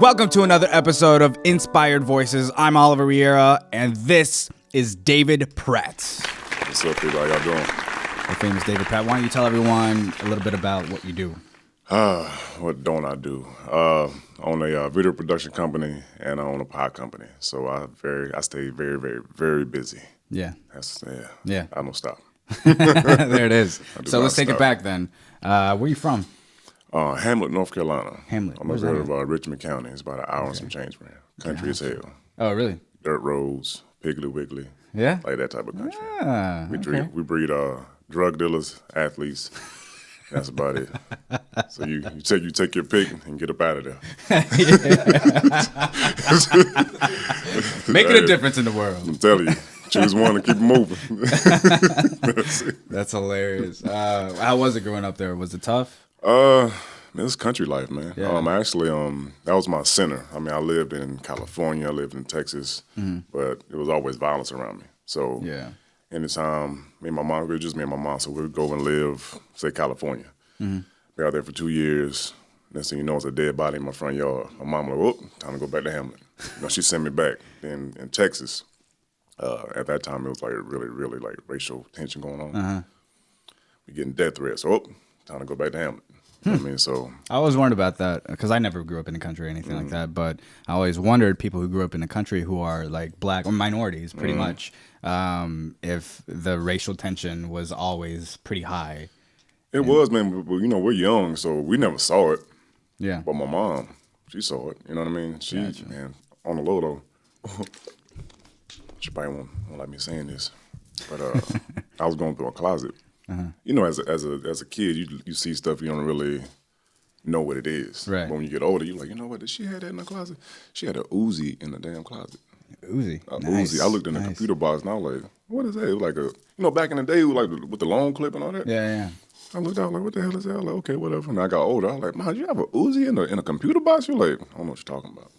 Welcome to another episode of Inspired Voices. I'm Oliver Riera, and this is David Pratt. What's up, people? How y'all doing? The famous David Pratt. Why don't you tell everyone a little bit about what you do? What don't I do? I own a video production company, and I own a pie company. So I stay very, very, very busy. Yeah. Yeah. I don't stop. There it is. So let's take it back then. Where are you from? Hamlet, North Carolina. Hamlet. I'm over of Richmond County. It's about an hour and some change from here. Country as hell. Oh, really? Dirt roads, Piggly Wiggly. Yeah? Like that type of country. We breed drug dealers, athletes. That's about it. So you take your pick and get up out of there. Making a difference in the world. I'm telling you. Choose one and keep it moving. That's hilarious. How was it growing up there? Was it tough? Man, it's country life, man. Yeah. Actually, that was my center. I mean, I lived in California, I lived in Texas, but it was always violence around me. So anytime me and my mom, it was just me and my mom, so we would go and live, say, California. Be out there for 2 years. Next thing you know, it's a dead body in my front yard. My mom like, whoop, time to go back to Hamlet. She sent me back. Then in Texas, at that time, it was like really, really like racial tension going on. We getting death threats. So, time to go back to Hamlet. You know what I mean? So I always wondered about that because I never grew up in the country or anything like that. But I always wondered people who grew up in the country who are like black or minorities, pretty much, if the racial tension was always pretty high. It was, man. But, we're young, so we never saw it. Yeah. But my mom, she saw it. You know what I mean? She, man, on the low though. She probably won't like me saying this, but I was going through a closet. You know, as a kid, you see stuff you don't really know what it is. Right. But when you get older, you're like, you know what? Did she have that in the closet? She had a Uzi in the damn closet. Uzi. Nice. Uzi. I looked in the computer box and I was like, what is that? It was like back in the day, like with the long clip and all that. Yeah. I looked out like, what the hell is that? I was like, okay, whatever. And I got older. I was like, Mom, you have a Uzi in a computer box? You're like, I don't know what you're talking about.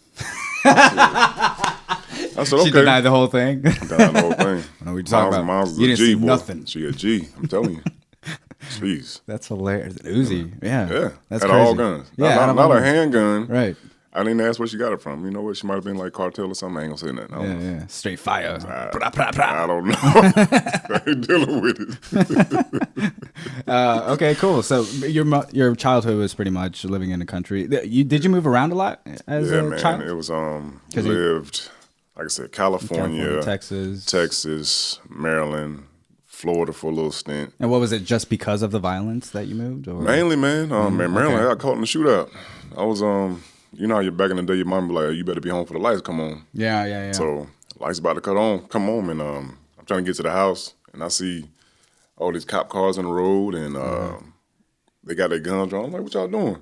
I said, okay. She denied the whole thing. Denied the whole thing. I know what you're talking about. Mom's You a didn't G, see boy. nothing. She a G. I'm telling you. Jeez. That's hilarious. Uzi. Yeah. Had That's crazy. all guns. Yeah. Not a handgun. Right. I didn't ask where she got it from. You know what? She might have been like cartel or something. I ain't gonna say nothing. I don't know. Yeah. Straight fire. I don't know. I ain't dealing with it. Okay, cool. So your childhood was pretty much living in the country. Did you move around a lot as a child? It was lived, like I said, California, Texas, Maryland, Florida for a little stint. And what was it? Just because of the violence that you moved? Or? Mainly, man. Maryland, I got caught in the shootout. I was you know how back in the day, your mom be like, you better be home for the lights come on. Yeah. So lights about to come home, and I'm trying to get to the house, and I see all these cop cars on the road, and they got their guns drawn. I'm like, what y'all doing?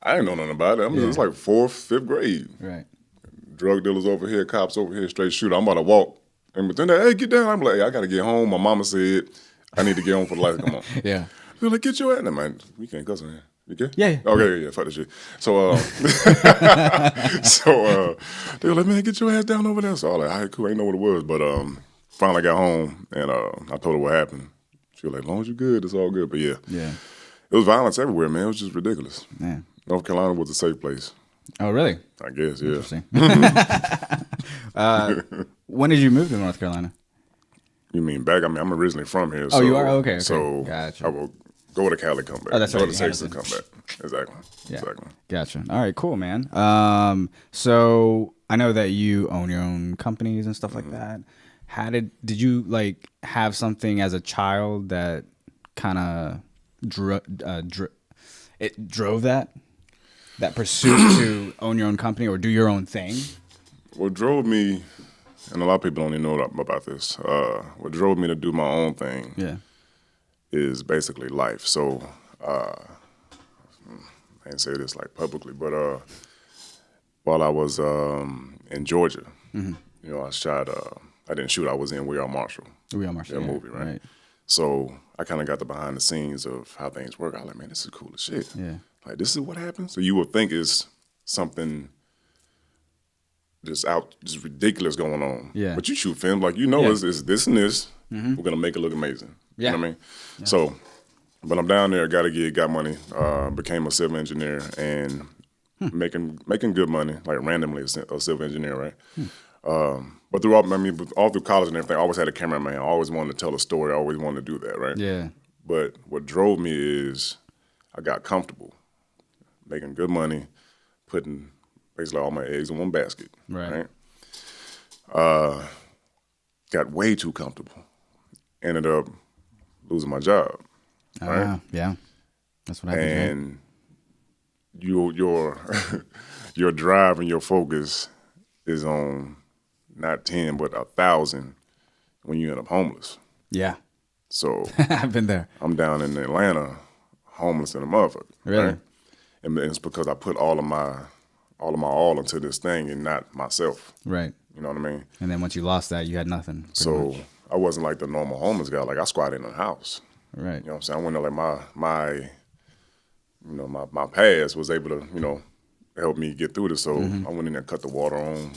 I didn't know nothing about it. It's like 4th, 5th grade. Right. Drug dealers over here, cops over here, straight shooter. I'm about to walk. And within that, hey, get down. I'm like, hey, I got to get home. My mama said I need to get home for the lights to come on. Yeah. They're like, get your ass. Man, we can't cuss in here. You okay? Yeah. Okay, yeah, fuck that shit. So, they were like, man, get your ass down over there. So I was like, all right, cool. I didn't know what it was. But finally got home, and I told her what happened. She was like, as long as you're good, it's all good. But yeah. It was violence everywhere, man. It was just ridiculous. Yeah. North Carolina was a safe place. Oh, really? I guess, yeah. Interesting. When did you move to North Carolina? You mean back? I mean, I'm originally from here. Oh, you are? Okay. So gotcha. I will go to Cali, come back. Oh, that's right. Go to Texas, come back. Exactly. Yeah. Exactly. Gotcha. All right, cool, man. So I know that you own your own companies and stuff like that. Did you like have something as a child that kind of drove that pursuit to own your own company or do your own thing? What drove me, and a lot of people don't even know about this, what drove me to do my own thing is basically life. So I didn't say this like publicly, but while I was in Georgia, I shot, I didn't shoot, I was in We Are Marshall. We Are Marshall, that movie, right? So I kind of got the behind the scenes of how things work. I was like, man, this is cool as shit. Yeah. Like, this is what happens? So you would think it's something just ridiculous going on. Yeah. But you shoot film, like, it's this and this. We're going to make it look amazing. Yeah. You know what I mean? Yeah. So, but I'm down there, got a gig, got money, became a civil engineer, and making good money, like randomly a civil engineer, right? But throughout, I mean, all through college and everything, I always had a cameraman. I always wanted to tell a story. I always wanted to do that, right? Yeah. But what drove me is I got comfortable making good money, putting basically all my eggs in one basket, right? Got way too comfortable. Ended up losing my job, right? Yeah. That's what happens. And your your drive and your focus is on not 10 but 1,000 when you end up homeless. Yeah. So I've been there. I'm down in Atlanta, homeless in a motherfucker. Really? Right? And it's because I put all into this thing and not myself. Right. You know what I mean? And then once you lost that, you had nothing. So much. I wasn't like the normal homeless guy. Like I squatted in a house. Right. You know what I'm saying? I went there like my past was able to, help me get through this. So I went in there, cut the water on,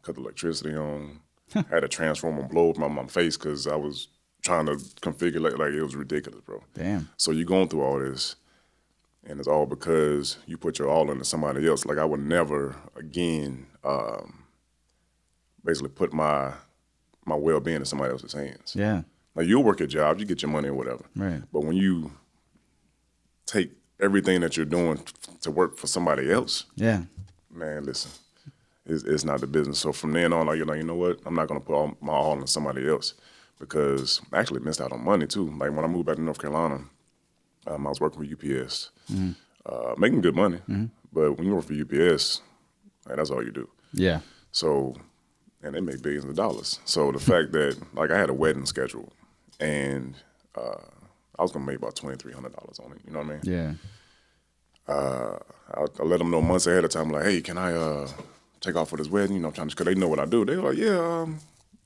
cut the electricity on, had a transformer blow up my face because I was trying to configure like it was ridiculous, bro. Damn. So you're going through all this, and it's all because you put your all into somebody else. Like I would never again basically put my well-being in somebody else's hands. Yeah. Like you'll work your job, you get your money or whatever. Right. But when you take everything that you're doing to work for somebody else, yeah, man, listen, it's not the business. So from then on, you're like, you know what? I'm not gonna put all my all into somebody else because I actually missed out on money too. Like when I moved back to North Carolina, I was working for UPS, making good money. But when you work for UPS, like, that's all you do. Yeah. So, and they make billions of dollars. So the fact that like I had a wedding scheduled, and I was gonna make about $2,300 on it. You know what I mean? Yeah. I let them know months ahead of time, like, hey, can I take off for this wedding? You know, I'm trying to, because they know what I do. They were like, yeah,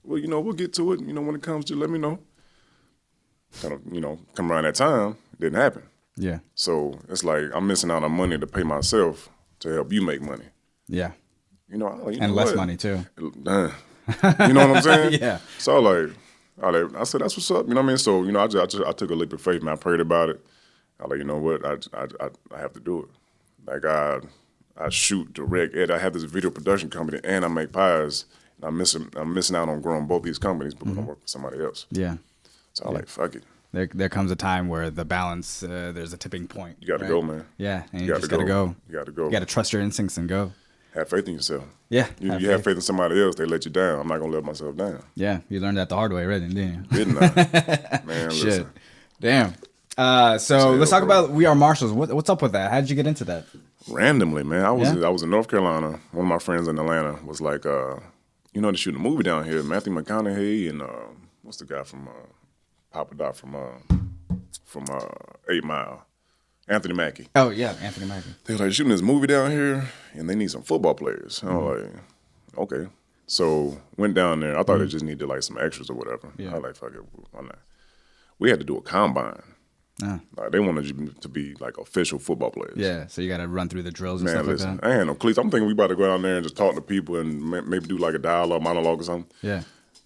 well, we'll get to it. When it comes to, let me know. Kind of, come around that time, it didn't happen. Yeah. So it's like I'm missing out on money to pay myself to help you make money. Yeah. And less money too. You know what I'm saying? Yeah. So I said, that's what's up. You know what I mean? So, I took a leap of faith, man. I prayed about it. I like, you know what? I have to do it. Like I shoot, direct, edit. I have this video production company and I make pies. And I'm missing out on growing both these companies because I work for somebody else. Yeah. So I'm like, fuck it. There comes a time where the balance, there's a tipping point. You got to go, man. Yeah, and you just got to go. You got to go. You got to trust your instincts and go. Have faith in yourself. Yeah. You have faith in somebody else, they let you down. I'm not going to let myself down. Yeah, you learned that the hard way, right? Didn't you? Didn't I? Man, Shit. listen. Damn. So let's talk about We Are Marshals. What's up with that? How did you get into that? Randomly, man. I was in North Carolina. One of my friends in Atlanta was like, they're shooting a movie down here. Matthew McConaughey and what's the guy from Papa Doc from 8 Mile? Anthony Mackie. Oh, yeah, Anthony Mackie. They were like shooting this movie down here, and they need some football players. And I was like, okay. So went down there. I thought they just needed like some extras or whatever. Yeah. I was like, fuck it, why not? We had to do a combine. Like, they wanted you to be like official football players. Yeah, so you got to run through the drills and Man, stuff listen, like that. I ain't no cleats. I'm thinking we about to go down there and just talk to people and maybe do like a dialogue, monologue or something. Yeah.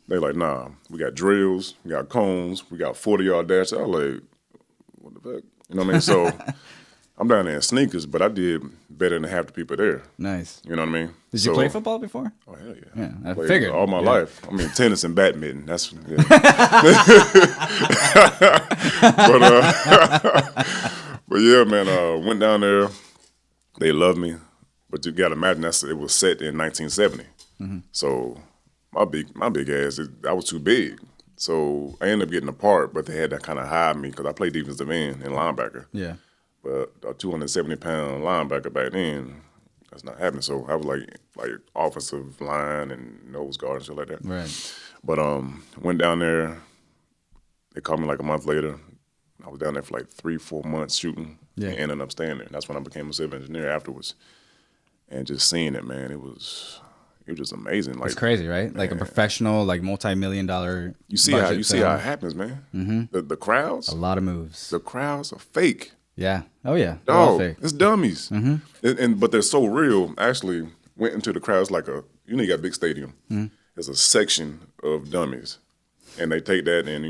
They like, nah, we got drills, we got cones, we got 40-yard dash. I was like, what the fuck? You know what I mean? So I'm down there in sneakers, but I did better than half the people there. Nice. You know what I mean? Did you play football before? Oh, hell yeah. Yeah, I played figured. all my life. I mean, tennis and badminton. That's, yeah. But yeah, man, went down there. They loved me. But you got to imagine it was set in 1970. So my big ass, I was too big. So I ended up getting a part, but they had to kind of hide me because I played defensive end and linebacker. Yeah. But a 270-pound linebacker back then, that's not happening. So I was like offensive line and nose guard and shit like that. Right. But went down there. They called me like a month later. I was down there for like 3-4 months shooting. Yeah. And ended up staying there. That's when I became a civil engineer afterwards. And just seeing it, man, it was just amazing. Like, it's crazy, right? Like a professional, like multi-million-dollar. You see how it happens, man. Mm-hmm. The crowds. A lot of moves. The crowds are fake. Yeah. Oh yeah. Dog, it's dummies. Mm-hmm. But they're so real. Actually, went into the crowds like you got a big stadium. Mm-hmm. There's a section of dummies, and they take that and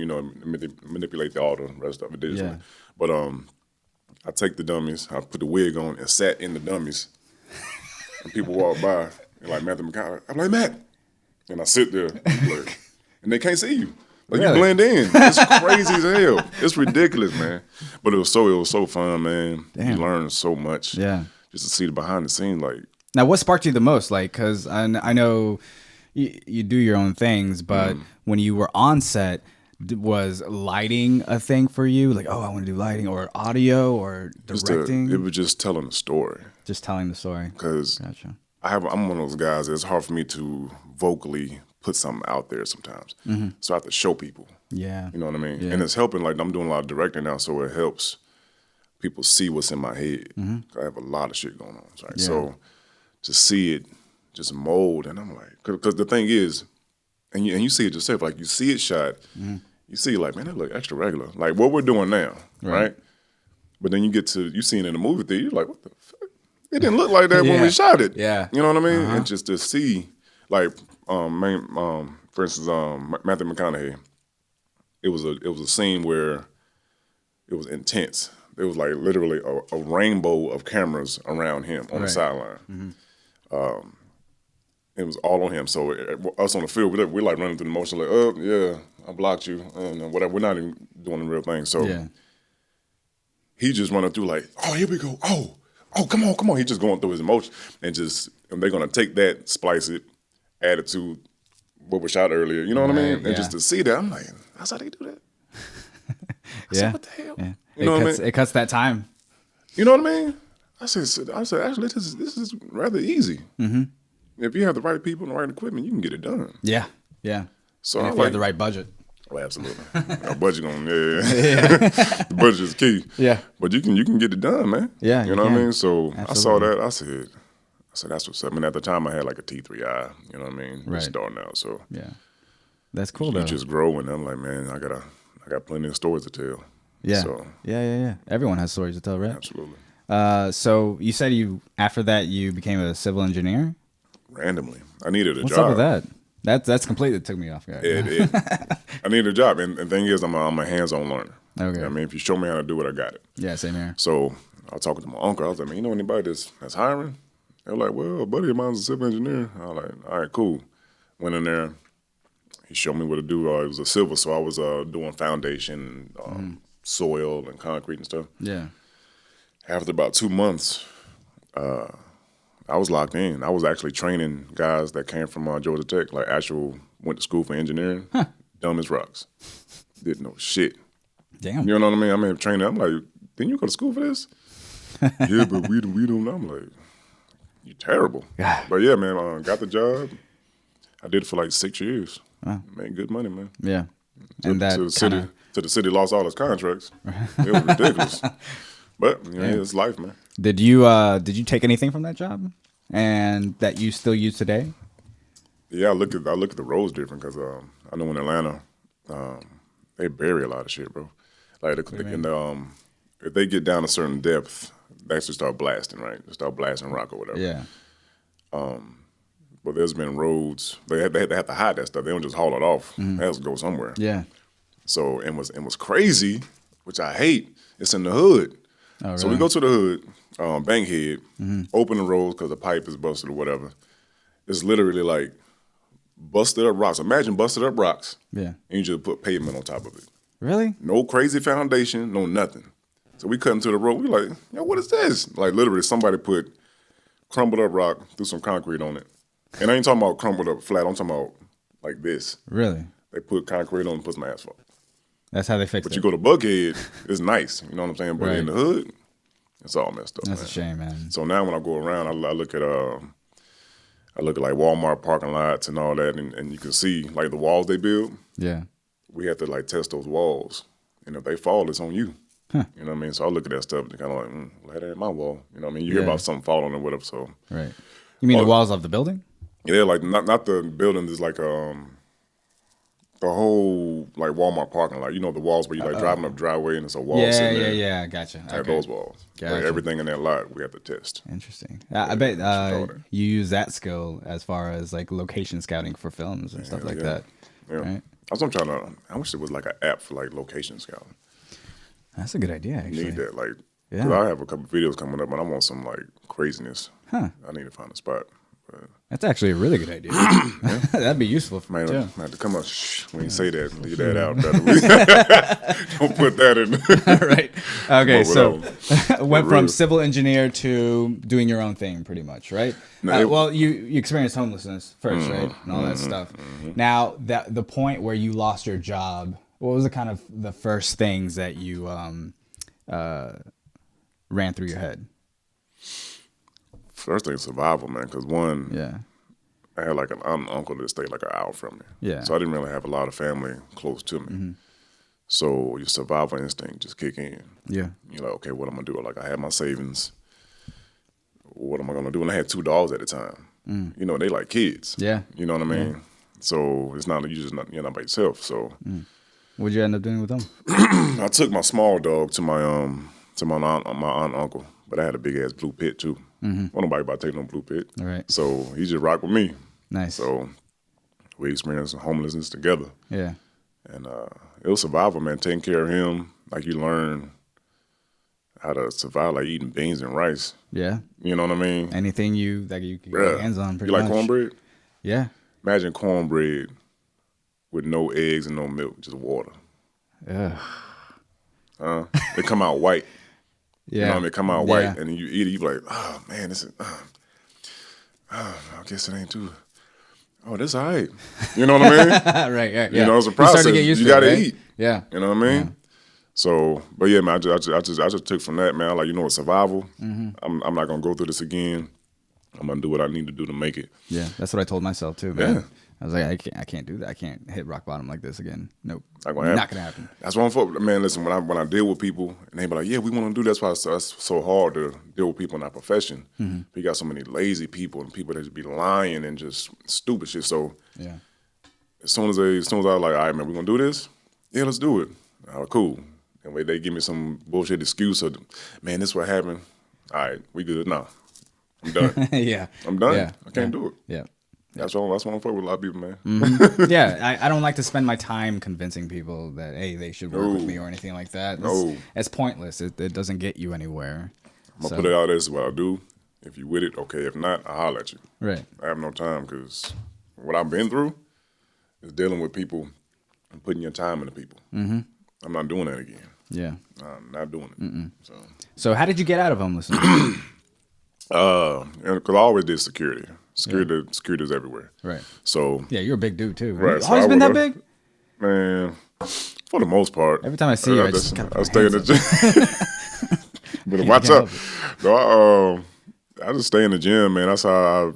manipulate all the rest of it digitally. Yeah. But I take the dummies, I put the wig on and sat in the dummies. and people walk by and like Matthew McConaughey. I'm like, Matt, and I sit there, like, and they can't see you. Like Really? you blend in. It's crazy as hell. It's ridiculous, man. But it was so fun, man. Damn. You learn so much. Yeah. Just to see the behind the scenes, like. Now, what sparked you the most? Like, because I know you do your own things, but when you were on set, was lighting a thing for you? Like, oh, I want to do lighting or audio or directing? It was just telling the story. Just telling the story. Because Gotcha. I'm one of those guys that it's hard for me to vocally put something out there sometimes. So I have to show people. Yeah. You know what I mean? Yeah. And it's helping. Like I'm doing a lot of directing now, so it helps people see what's in my head. I have a lot of shit going on. Right? Yeah. So to see it just mold, and I'm like, because the thing is, and you see it yourself, like you see it shot, you see like, man, that look extra regular. Like what we're doing now, right? But then you see it in the movie theater, you're like, what the fuck? It didn't look like that when we shot it. Yeah. You know what I mean? And just to see, like, for instance, Matthew McConaughey, it was a scene where it was intense. It was like literally a rainbow of cameras around him on the sideline. It was all on him. So us on the field, we're like running through the motion, like, oh yeah, I blocked you, and whatever. We're not even doing the real thing. So he just running through like, oh, here we go. Oh, come on. He just going through his emotion and they're gonna take that, splice it, add it to what was shot earlier. You know what I mean? And just to see that, I'm like, that's how they do that. I said, what the hell? Yeah. You know what I mean? It cuts that time. You know what I mean? I said, actually, this is rather easy. If you have the right people and the right equipment, you can get it done. Yeah. So and if you have the right budget. Oh, absolutely. Our budget the budget is key. Yeah. But you can get it done, man. Yeah. You know what I mean? So Absolutely. I saw that. I said that's what's up. I mean, at the time I had like a T3i. You know what I mean? Right. Just starting out. So Yeah. That's cool though. You just grow, and I'm like, man, I got plenty of stories to tell. Yeah. So Yeah. Everyone has stories to tell, right? absolutely. So you said after that you became a civil engineer? Randomly, I needed a What's job. up with that? That's completely took me off guard. I needed a job, and the thing is, I'm a hands-on learner. Okay. I mean, if you show me how to do it, I got it. Yeah, same here. So I was talking to my uncle. I was like, man, you know anybody that's hiring? They were like, well, a buddy of mine's a civil engineer. I was like, all right, cool. Went in there. He showed me what to do. It was a civil, so I was doing foundation, soil, and concrete and stuff. Yeah. After about 2 months, I was locked in. I was actually training guys that came from Georgia Tech, like went to school for engineering, dumb as rocks. Didn't know shit. Damn. You know what I mean? I mean, training. I'm like, didn't you go to school for this? Yeah, but we don't know. I'm like, you're terrible. But yeah, man, got the job. I did it for like 6 years. Wow. Made good money, man. Yeah. And that the city lost all its contracts. It was ridiculous. But it's life, man. Did you take anything from that job, and that you still use today? Yeah, I look at the roads different because I know in Atlanta, they bury a lot of shit, bro. Like if they get down a certain depth, they actually start blasting, right? They start blasting rock or whatever. Yeah. But there's been roads they have to hide that stuff. They don't just haul it off. It has to go somewhere. Yeah. So it was crazy, which I hate. It's in the hood. Oh, really? So we go to the hood, Bankhead, open the roads because the pipe is busted or whatever. It's literally like busted up rocks. Imagine busted up rocks. Yeah. And you just put pavement on top of it. Really? No crazy foundation, no nothing. So we cut into the road. We like, what is this? Like literally somebody put crumbled up rock, threw some concrete on it. And I ain't talking about crumbled up flat. I'm talking about like this. Really? They put concrete on and put some asphalt. That's how they fixed it. But you go to Buckhead, it's nice. You know what I'm saying? But in the hood, it's all messed up. That's a shame, man. So now when I go around, I look at like Walmart parking lots and all that, and you can see like the walls they build. Yeah. We have to like test those walls, and if they fall, it's on you. Huh. You know what I mean? So I look at that stuff and kind of like, well, that ain't my wall. You know what I mean? You hear about something falling or whatever. So right. You mean the walls of the building? Yeah, like not the building. There's like the whole like Walmart parking lot. You know the walls where you like driving up driveway and it's a wall sitting there. Yeah. Gotcha. Like those walls. Gotcha. Like everything in that lot we have to test. Interesting. I bet you use that skill as far as like location scouting for films and stuff like that. Yeah. Right? That's what I'm trying to. I wish there was like an app for like location scouting. That's a good idea. Actually, need that. Like, yeah. I have a couple videos coming up, and I want some like craziness. I need to find a spot. But that's actually a really good idea. That'd be useful for me too. I have to come up. Shh, we ain't say that. Leave that out, brother. Don't put that in. Right. Okay. So went from civil engineer to doing your own thing, pretty much, right? No, well, you experienced homelessness first, right, and all that stuff. Now, the point where you lost your job, what was the kind of the first things that you ran through your head? First thing, survival, man. Because I had like an aunt and uncle that stayed like an hour from me. Yeah. So I didn't really have a lot of family close to me. So your survival instinct just kick in. Yeah. You're like, okay, what am I gonna do? Like I had my savings. What am I gonna do? And I had 2 dogs at the time. You know, they like kids. Yeah. You know what I mean? Yeah. So it's not you're not by yourself. So what'd you end up doing with them? I took my small dog to my aunt and uncle, but I had a big ass blue pit too. Well, nobody about to take no blue pit. All right. So he just rocked with me. Nice. So we experienced homelessness together. Yeah. And it was survival, man. Taking care of him, like you learn how to survive, like eating beans and rice. Yeah. You know what I mean? Anything that you can get your hands on, pretty much. You like cornbread? Yeah. Imagine cornbread with no eggs and no milk, just water. Ugh. They come out white. Yeah. You know what I mean? They come out white, and you eat it, you be like, oh, man, this is, I guess it ain't too, this all right. You know what I mean? Right, yeah. You know, it's a process. You got to eat. Yeah. You know what I mean? Yeah. So, but yeah, man, I just took from that, man. Like, you know what, survival. I'm not going to go through this again. I'm going to do what I need to do to make it. Yeah, that's what I told myself too, man. Yeah. I was like, I can't do that. I can't hit rock bottom like this again. Nope. Not gonna happen. That's why man, listen, when I deal with people and they be like, yeah, we want to do that's why it's so hard to deal with people in our profession. You got so many lazy people and people that just be lying and just stupid shit. So yeah. As soon as I was like, all right, man, we're gonna do this? Yeah, let's do it. All right, cool. And they give me some bullshit excuse of, man, this what happened. All right, we good now. I'm done. Yeah. I'm done. Yeah. I can't do it. Yeah. That's why I'm fuck with a lot of people, man. Yeah, I don't like to spend my time convincing people that, hey, they should work with me or anything like that. It's pointless. It doesn't get you anywhere. I'm going to put it out there. This is what I do. If you with it, okay. If not, I'll holler at you. Right. I have no time because what I've been through is dealing with people and putting your time into people. I'm not doing that again. Yeah. I'm not doing it. So how did you get out of homelessness? Because I always did security. Security is everywhere. Right. So yeah, you're a big dude too. Right. Always been that big? Man, for the most part. Every time I see you, I stay in the gym. But watch out. No, I just stay in the gym, man. That's how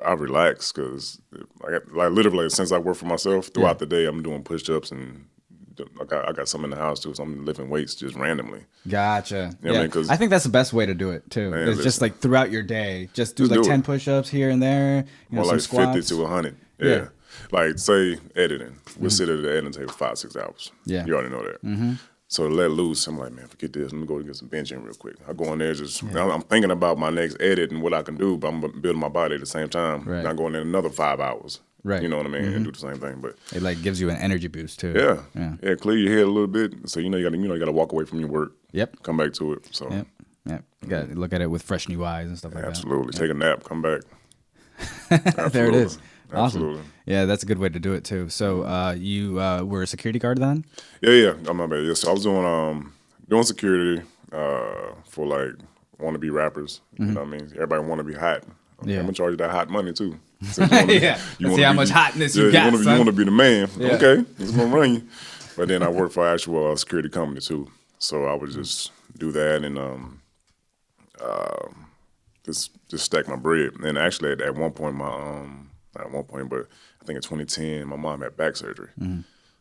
I relax because, like literally, since I work for myself, throughout the day, I'm doing push-ups and I got some in the house too, so I'm lifting weights just randomly. Gotcha. You know what I mean? I think that's the best way to do it too. Man, it's just like throughout your day, just do like 10 push-ups here and there. Or some like squats. 50 to 100. Yeah. Like say editing, we'll sit at the editing table 5-6 hours. Yeah. You already know that. So to let loose, I'm like, man, forget this. Let me go get some benching real quick. I go in there I'm thinking about my next edit and what I can do, but I'm building my body at the same time. Right. Not going in another 5 hours. Right. You know what I mean? And do the same thing. But it like gives you an energy boost too. Yeah. Clear your head a little bit. So you gotta walk away from your work. Yep. Come back to it. So Yep. You gotta look at it with fresh new eyes and stuff like Absolutely. that. Take a nap, come back. There it is. Awesome. Absolutely. Yeah, that's a good way to do it too. So you were a security guard then? Yeah. Oh, my bad. Yeah, so I was doing security for like wannabe rappers. You know what I mean? Everybody want to be hot. Okay, I'm gonna charge you that hot money too. So See how much hotness you got. You want to be the man. Yeah. Okay, it's gonna run you. But then I work for an actual security company too. So I would just do that and just stack my bread. And actually at one point not at one point, but I think in 2010 my mom had back surgery.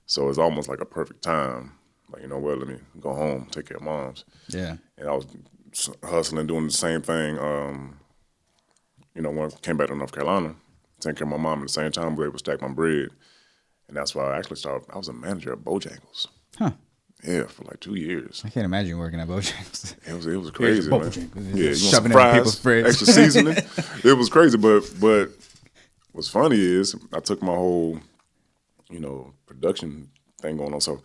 So it's almost like a perfect time. Like, you know what, let me go home, take care of moms. Yeah. And I was hustling, doing the same thing. When I came back to North Carolina, taking care of my mom at the same time, I was able to stack my bread. And that's why I actually started, I was a manager at Bojangles. Huh. Yeah, for like 2 years. I can't imagine working at Bojangles. It was crazy, man. Yeah, shoving it in people's fridge. Extra seasoning. It was crazy, but what's funny is I took my whole, production thing going on. So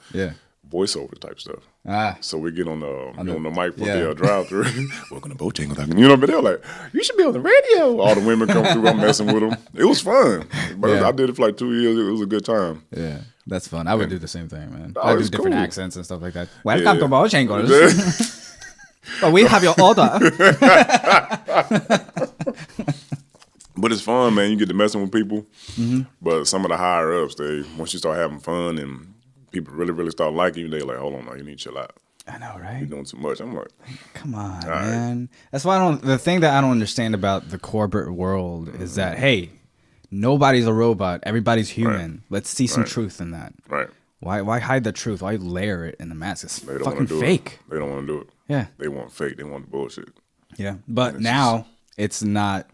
voiceover type stuff. Ah. So we get on the mic for the drive-through. Welcome to Bojangles. You know, but they're like, you should be on the radio. All the women come through. I'm messing with them. It was fun. But I did it for like 2 years. It was a good time. Yeah, that's fun. I would do the same thing, man. Oh, I do different cool. accents and stuff like that. Welcome to Bojangles. But we have your order. But it's fun, man. You get to messing with people. Mm-hmm. But some of the higher ups, once you start having fun and people really, really start liking you, they're like, hold on now, you need to chill out. I know, right? You're doing too much. I'm like, come on, man. Right. That's why the thing that I don't understand about the corporate world is that, hey, nobody's a robot. Everybody's human. Right. Let's see some truth in that. Right. Why hide the truth? Why layer it in the mask? It's fucking do fake. They don't want to do it. Yeah. They want fake. They want the bullshit. Yeah. But now it's not.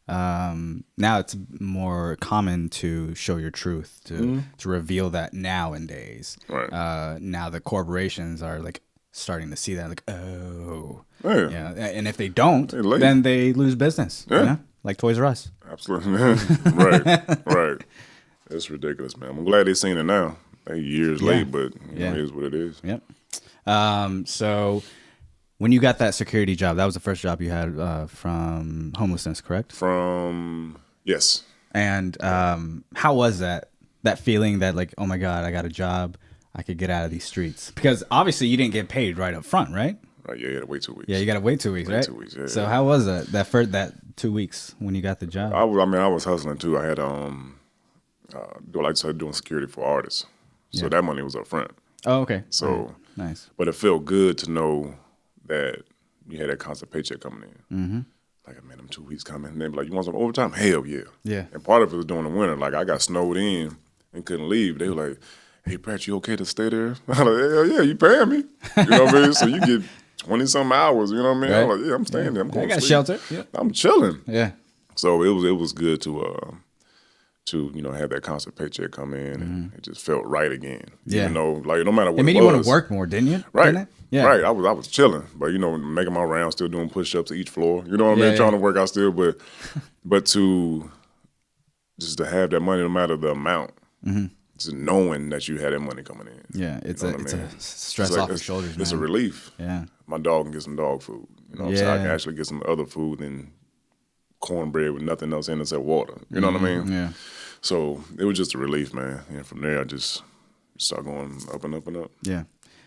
Now it's more common to show your truth, to reveal that nowadays. Right. Now the corporations are like starting to see that, like, oh, yeah. And if they don't, then they lose business. Yeah. You know? Like Toys R Us. Absolutely. Right. It's ridiculous, man. I'm glad they're seeing it now. They're years late, but it is what it is. Yep. So when you got that security job, that was the first job you had from homelessness, correct? Yes. And how was that feeling that, like, oh my God, I got a job, I could get out of these streets? Because obviously you didn't get paid right up front, right? Right, yeah, you had to wait 2 weeks. Yeah, you got to wait 2 weeks, right? 2 weeks, yeah. So how was that 2 weeks when you got the job? I was hustling too. I had like I said, doing security for artists. So that money was up front. Oh, okay. So nice. But it felt good to know that you had that constant paycheck coming in. Mm-hmm. Like, man, them 2 weeks coming. And they be like, you want some overtime? Hell yeah. Yeah. And part of it was during the winter. Like, I got snowed in and couldn't leave. They were like, hey, Pratt, you okay to stay there? I'm like, hell yeah, you paying me. You know what I mean? So you get 20-some hours, you know what I mean? Right. I'm like, yeah, I'm staying there. I'm going I got sleep. shelter. Yeah. I'm chilling. Yeah. So it was good to have that constant paycheck come in, and it just felt right again. Yeah. Even though, like, no matter what it made it you was, want to work more, didn't you? Right. Didn't it? Yeah. Right. I was chilling, but making my rounds, still doing push-ups at each floor. You know what I mean? Trying to work out still, but to just to have that money, no matter the amount, just knowing that you had that money coming in. Yeah, it's a stress off your shoulders. It's man. a relief. Yeah. My dog can get some dog food. You know what I'm saying? I can actually get some other food than cornbread with nothing else in it except water. You know what I mean? Yeah. So it was just a relief, man. And from there, I just started going up and up and up. Yeah.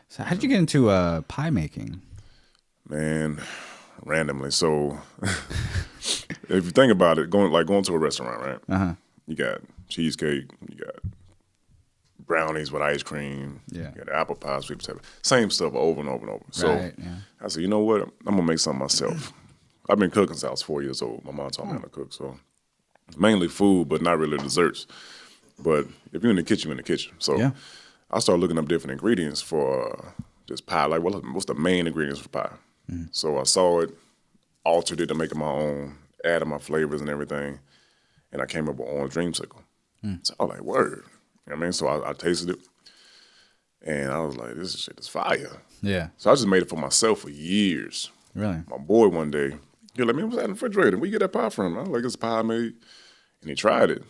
So how did you get into pie making? Man, randomly. So if you think about it, going to a restaurant, right? Uh-huh. You got cheesecake, you got brownies with ice cream, you got apple pie, sweet potato, same stuff over and over and over. So I said, you know what? I'm gonna make something myself. I've been cooking since I was 4 years old. My mom taught me how to cook, so mainly food, but not really desserts. But if you're in the kitchen, you're in the kitchen. So I started looking up different ingredients for just pie. Like, what's the main ingredients for pie? So I saw it, altered it to make it my own, added my flavors and everything, and I came up with orange dreamsicle. So I was like, word. You know what I mean? So I tasted it, and I was like, this shit is fire. Yeah. So I just made it for myself for years. Really? My boy one day, he was like, man, what's that in the refrigerator? Where you get that pie from? I was like, it's pie I made. And he tried it.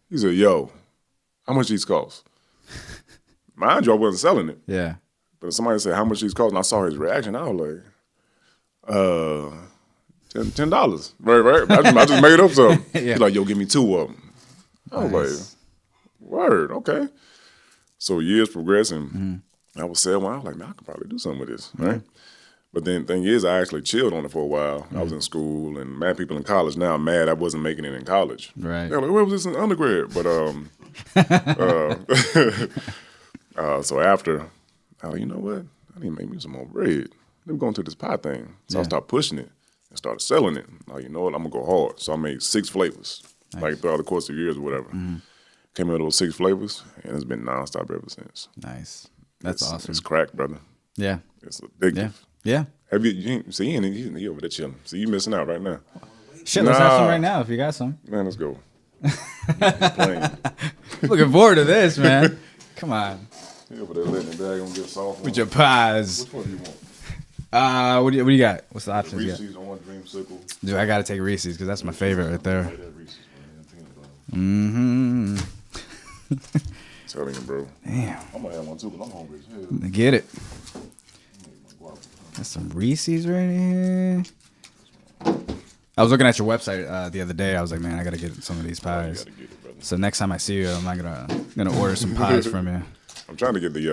He said, yo, how much these cost? Mind you, I wasn't selling it. Yeah. But somebody said, how much these cost? And I saw his reaction. I was like, $10. Right. I just made up something. He's like, yo, give me 2 of them. I was like, word, okay. So years progressed, and I was selling one. I was like, man, I could probably do something with this, right? But then thing is, I actually chilled on it for a while. I was in school, and mad people in college now I'm mad I wasn't making it in college. Right. They're like, where was this in undergrad? But so after, I was like, you know what? I need to make me some more bread. Let me go into this pie thing. So I started pushing it and started selling it. Like, you know what? I'm going to go hard. So I made 6 flavors, like throughout the course of years or whatever. Came out with those 6 flavors, and it's been nonstop ever since. Nice. That's awesome. It's crack, brother. Yeah. It's addictive. Yeah. Have you see he over there chilling. See, you missing out right now. Shit, let's have some right now if you got some. Man, let's go. Looking forward to this, man. Come on. He over there letting the bag get soft. With your pies. Which one do you want? What do you got? What's the options? Reese's on dreamsicle. Dude, I gotta take Reese's because that's my favorite right there. telling you, bro. Damn. I'm gonna have one too, because I'm hungry as hell. Get it. Got some Reese's right here. I was looking at your website the other day. I was like, man, I gotta get some of these pies. You gotta get it, brother. So next time I see you, I'm not gonna order some pies from you. I'm trying to get the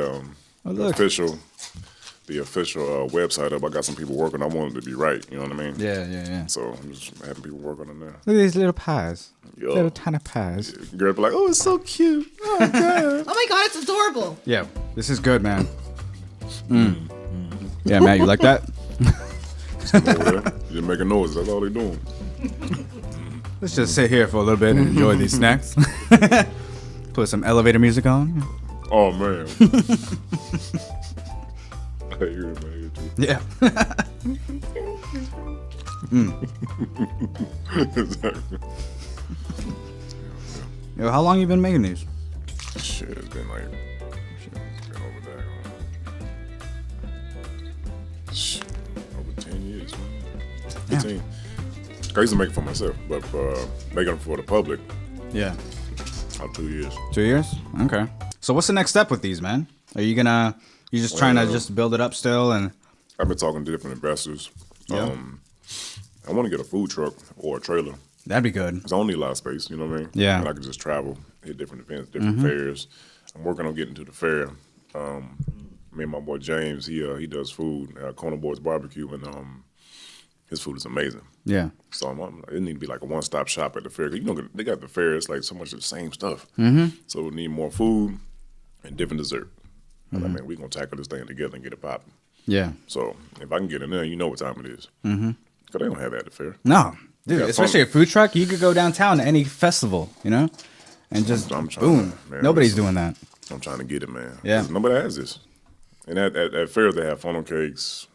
official website up. I got some people working. I want it to be right. You know what I mean? Yeah. So I'm just having people work on it now. Look at these little pies. Yo. Little tiny pies. Yeah. Girl be like, oh, it's so cute. Oh, my God. Oh my God, it's adorable. Yeah, this is good, man. Yeah, Matt, you like that? Over there. Just making noise. That's all they doing. Let's just sit here for a little bit and enjoy these snacks. Put some elevator music on. Oh, man. I hear it, man. Yeah. Exactly. Yo, how long you been making these? Shit, it's been like, it's been over there. Shit, over 10 years, man. 15. I used to make it for myself, but making it for the public, Yeah. about 2 years. 2 years? Okay. So what's the next step with these, man? Are you you just trying to just build it up still? And I've been talking to different investors. Yeah. I want to get a food truck or a trailer. that'd be good. Because I don't need a lot of space, you know what I mean? Yeah. And I can just travel, hit different events, different fairs. I'm working on getting to the fair. Me and my boy James, he does food, Corner Boys Barbecue, and his food is amazing. Yeah. So it need to be like a one-stop shop at the fair. 'Cause, they got the fair, it's like so much of the same stuff. So we need more food and different dessert. And I mean, we're going to tackle this thing together and get it popping. Yeah. So if I can get in there, you know what time it is. Because they don't have that at the fair. No, dude. Yeah, Especially a food truck, you could go downtown to any festival, and just I'm trying boom. to- man, Nobody's listen. doing that. I'm trying to get it, man. Yeah. 'Cause nobody has this. And at fairs, they have funnel cakes,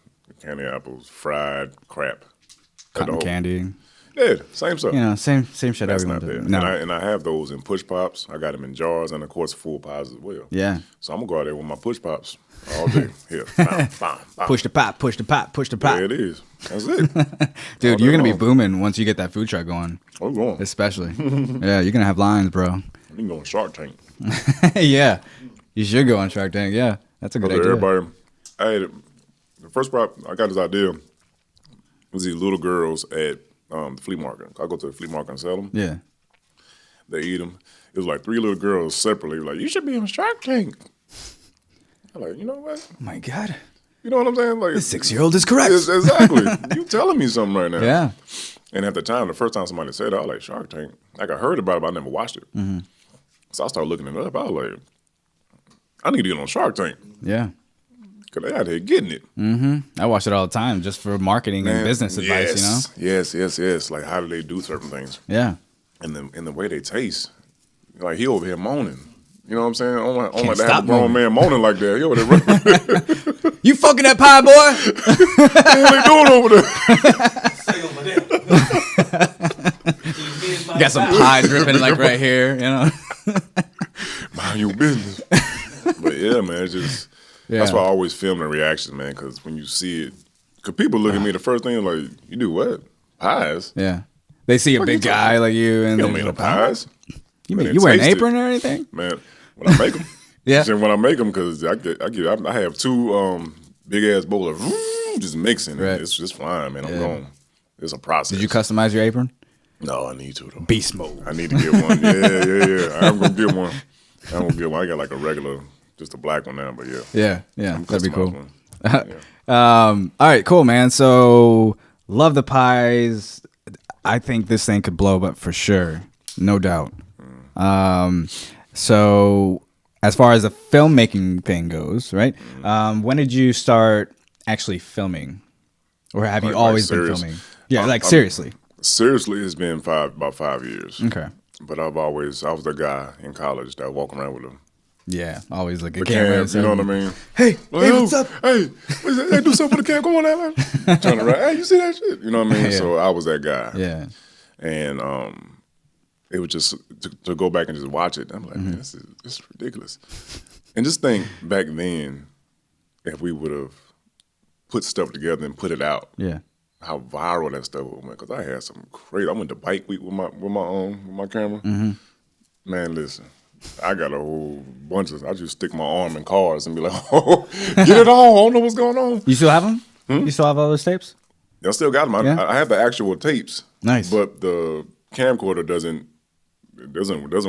candy apples, fried crap. Cotton candy. Yeah, same stuff. Same shit That's everyone not there. does. No. And I have those in push pops. I got them in jars and, of course, full pies as well. Yeah. So I'm going to go out there with my push pops all day. Here. Bam, bam, bam. Push the pop, push the pop, push the pop. There it is. That's it. Dude, All you're day gonna be long. booming once you get that food truck going. I'm going. Especially. Yeah, you're gonna have lines, bro. You can go on Shark Tank. Yeah. You should go on Shark Tank. Yeah. That's a good idea. Everybody, the first prop I got this idea was these little girls at the flea market. I go to the flea market and sell them. Yeah. They eat them. It was like 3 little girls separately. Like, you should be on Shark Tank. I'm like, you know what? Oh my God. You know what I'm saying? Like, The 6-year-old is correct. Exactly. You telling me something right now. Yeah. And at the time, the first time somebody said it, I was like, Shark Tank. Like, I heard about it, but I never watched it. So I started looking it up. I was like, I need to get on Shark Tank. Yeah. Because they out here getting it. I watch it all the time just for marketing and business advice, Yes. Like, how do they do certain things? Yeah. And the way they taste. Like, he over here moaning. You know what I'm saying? I don't like to have stop a grown man moaning like that. He over there running. You fucking that pie, boy? What the hell they doing over there? Got some pie dripping like right here, Mind your business. But yeah, man, it's just that's why I always film the reactions, man. Because when you see it, because people look at me, the first thing like, you do what? Pies? Yeah. They see a What big you guy like you, and You don't they're make no like, pies. You Man, mean you wear an taste it. apron or anything? Man, when I make them. Yeah. When I make them, because I have 2 big ass bowls of just mixing. Right. It's just fine, man. I'm going. It's a process. Did you customize your apron? No, I need to though. Beast mode. I need to get one. Yeah. I'm gonna get one. I got like a regular, just a black one now, but yeah. Yeah. I'm That'd be cool. customizing one. Yeah. All right, cool, man. So love the pies. I think this thing could blow up for sure, no doubt. So as far as the filmmaking thing goes, right? When did you start actually filming, or have you Like always been serious? filming? Yeah, seriously. Seriously, it's been about 5 years. Okay. But I was the guy in college that walked around with Yeah, always look the at camera. cam. You know what I mean? Hey, Well, what's up? Hey, do something for the cam. Come on, Alan. Turn around. Hey, you see that shit? You know what I mean? Yeah. So I was that guy. Yeah. And it was just to go back and just watch it. I'm like, man, this is ridiculous. And just think back then, if we would have put stuff together and put it out, Yeah. how viral that stuff was, man. Because I had some crazy. I went to Bike Week with my camera. Man, listen, I got a whole bunch of. I just stick my arm in cars and be like, "Oh, get it on! I don't know what's going on." You still have them? You still have all those tapes? I still got them. Yeah. I have the actual tapes. Nice. But the camcorder doesn't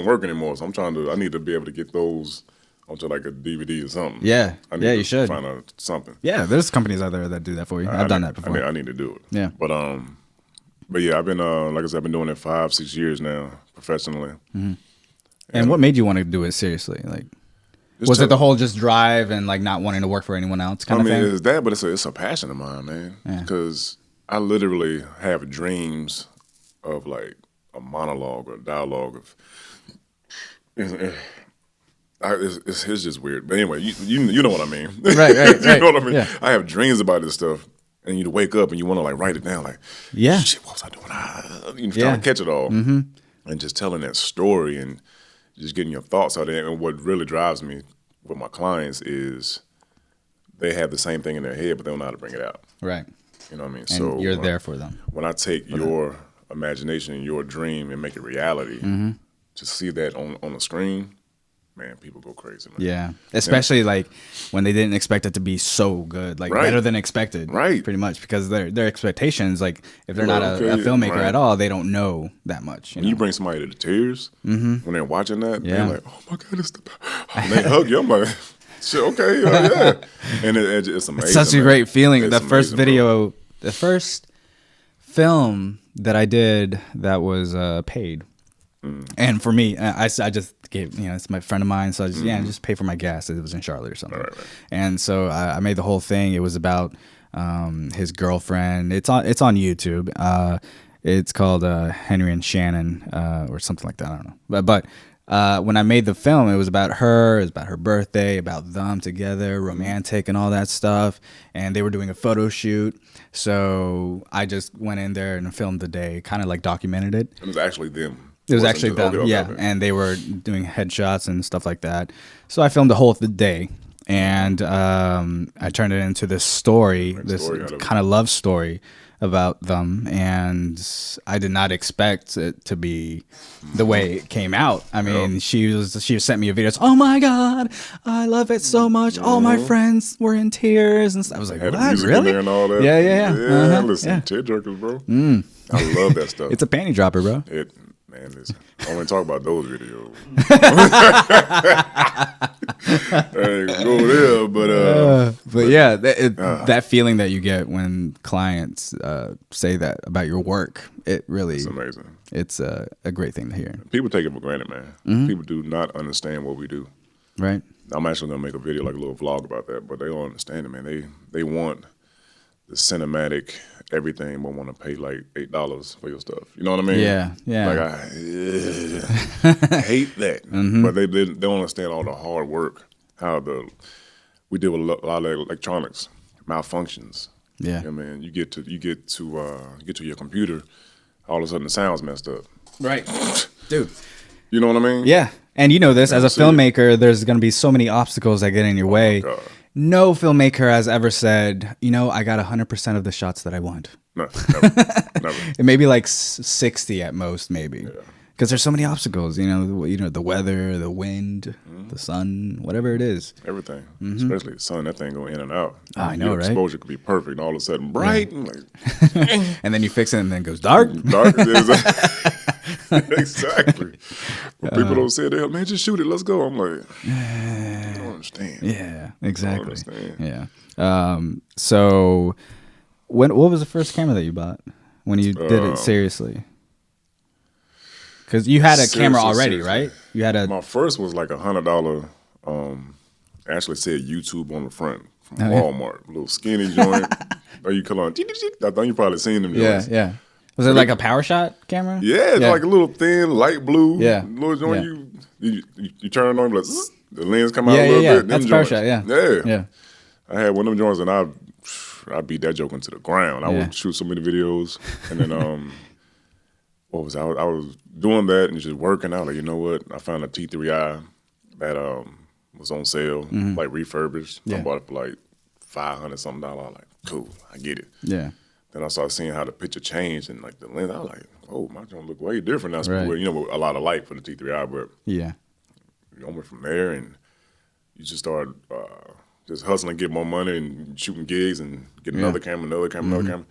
work anymore. So I need to be able to get those onto like a DVD or something. Yeah. You should find out something. Yeah, there's companies out there that do that for you. I've done that before. I need to do it. Yeah. But yeah, I've been like I said, I've been doing it 5-6 years now professionally. Mm-hmm. And what made you want to do it seriously? Like, was it the whole just drive and like not wanting to work for anyone else kind of thing? It's that, but it's a passion of mine, man. Because I literally have dreams of like a monologue or a dialogue of. It's just weird, but anyway, you know what I mean, right? You know what I mean. Yeah. I have dreams about this stuff, and you wake up and you want to like write it down, like, yeah, shit, what was I doing? Trying to catch it all, and just telling that story and just getting your thoughts out there. And what really drives me with my clients is they have the same thing in their head, but they don't know how to bring it out. Right. You know what I mean? And so you're there for them. When I take your imagination and your dream and make it reality, to see that on the screen. Man, people go crazy, man. Yeah. Especially like when they didn't expect it to be so good, like better than expected. Right. Pretty much because their expectations, like if they're not a filmmaker at all, they don't know that much. You bring somebody to the tears when they're watching that, they're like, oh my God, and they hug you. I'm like, shit, okay, yeah. And it's amazing. It's such a great feeling. It's the first amazing, video, the first film that I did that was paid. And for me, I just gave, it's my friend of mine, so I just pay for my gas. It was in Charlotte or something. Right. And so I made the whole thing. It was about his girlfriend. It's on YouTube. It's called Henry and Shannon or something like that. I don't know. But when I made the film, it was about her. It was about her birthday, about them together, romantic and all that stuff. And they were doing a photo shoot. So I just went in there and filmed the day, kind of like documented it. It was actually them. It was actually them, okay. And they were doing headshots and stuff like that. So I filmed the whole day, and I turned it into this story, kind of love story about them. And I did not expect it to be the way it came out. I mean, she sent me a video. Oh my God, I love it so much. All my friends were in tears and stuff. I was like, what? Really? And all that. Yeah. Listen, tearjerkers, bro. I love that stuff. It's a panty dropper, bro. Man, listen, I want to talk about those videos. Go there, but yeah, that feeling that you get when clients say that about your work, it's amazing. It's a great thing to hear. People take it for granted, man. People do not understand what we do. Right. I'm actually gonna make a video, like a little vlog about that, but they don't understand it, man. They want the cinematic everything, but want to pay like $8 for your stuff. You know what I mean? Yeah. Like I hate that, but they don't understand all the hard work. We deal with a lot of electronics malfunctions. Yeah, you know what I mean, you get to your computer, all of a sudden the sound's messed up. Right, dude. You know what I mean? Yeah, and you know this as a filmmaker. There's going to be so many obstacles that get in your way. God. No filmmaker has ever said, I got 100% of the shots that I want. No, never. It may be like 60 at most, maybe. Because there's so many obstacles, the weather, the wind, the sun, whatever it is. Everything, especially the sun. That thing go in and out. I know, right? Exposure could be perfect, and all of a sudden bright. And, and then you fix it, and then it goes dark. Exactly. But people don't say that, man, just shoot it, let's go. I'm like, I don't understand. Yeah, exactly. I don't understand. Yeah. So what was the first camera that you bought when you did it seriously? Because you had a camera already, right? You had My first was like $100. Actually said YouTube on the front from Walmart, a little skinny joint. You come on. I think you probably seen them. Yeah. Was it like a PowerShot camera? Yeah, it's like a little thin, light blue. Yeah. Little joint. You turn it on, like, the lens come out a little bit. That's PowerShot. Yeah. I had one of them joints, and I beat that joke into the ground. I would shoot so many videos, and then I was doing that and just working out. Like, you know what? I found a T3i that was on sale, like refurbished. I bought it for like $500 something. I'm like, cool, I get it. Yeah. Then I started seeing how the picture changed and like the lens. I was like, oh, my joint look way different now. Right. With a lot of light for the T3i, but I went from there, and you just start just hustling, get more money, and shooting gigs, and get another camera, another camera.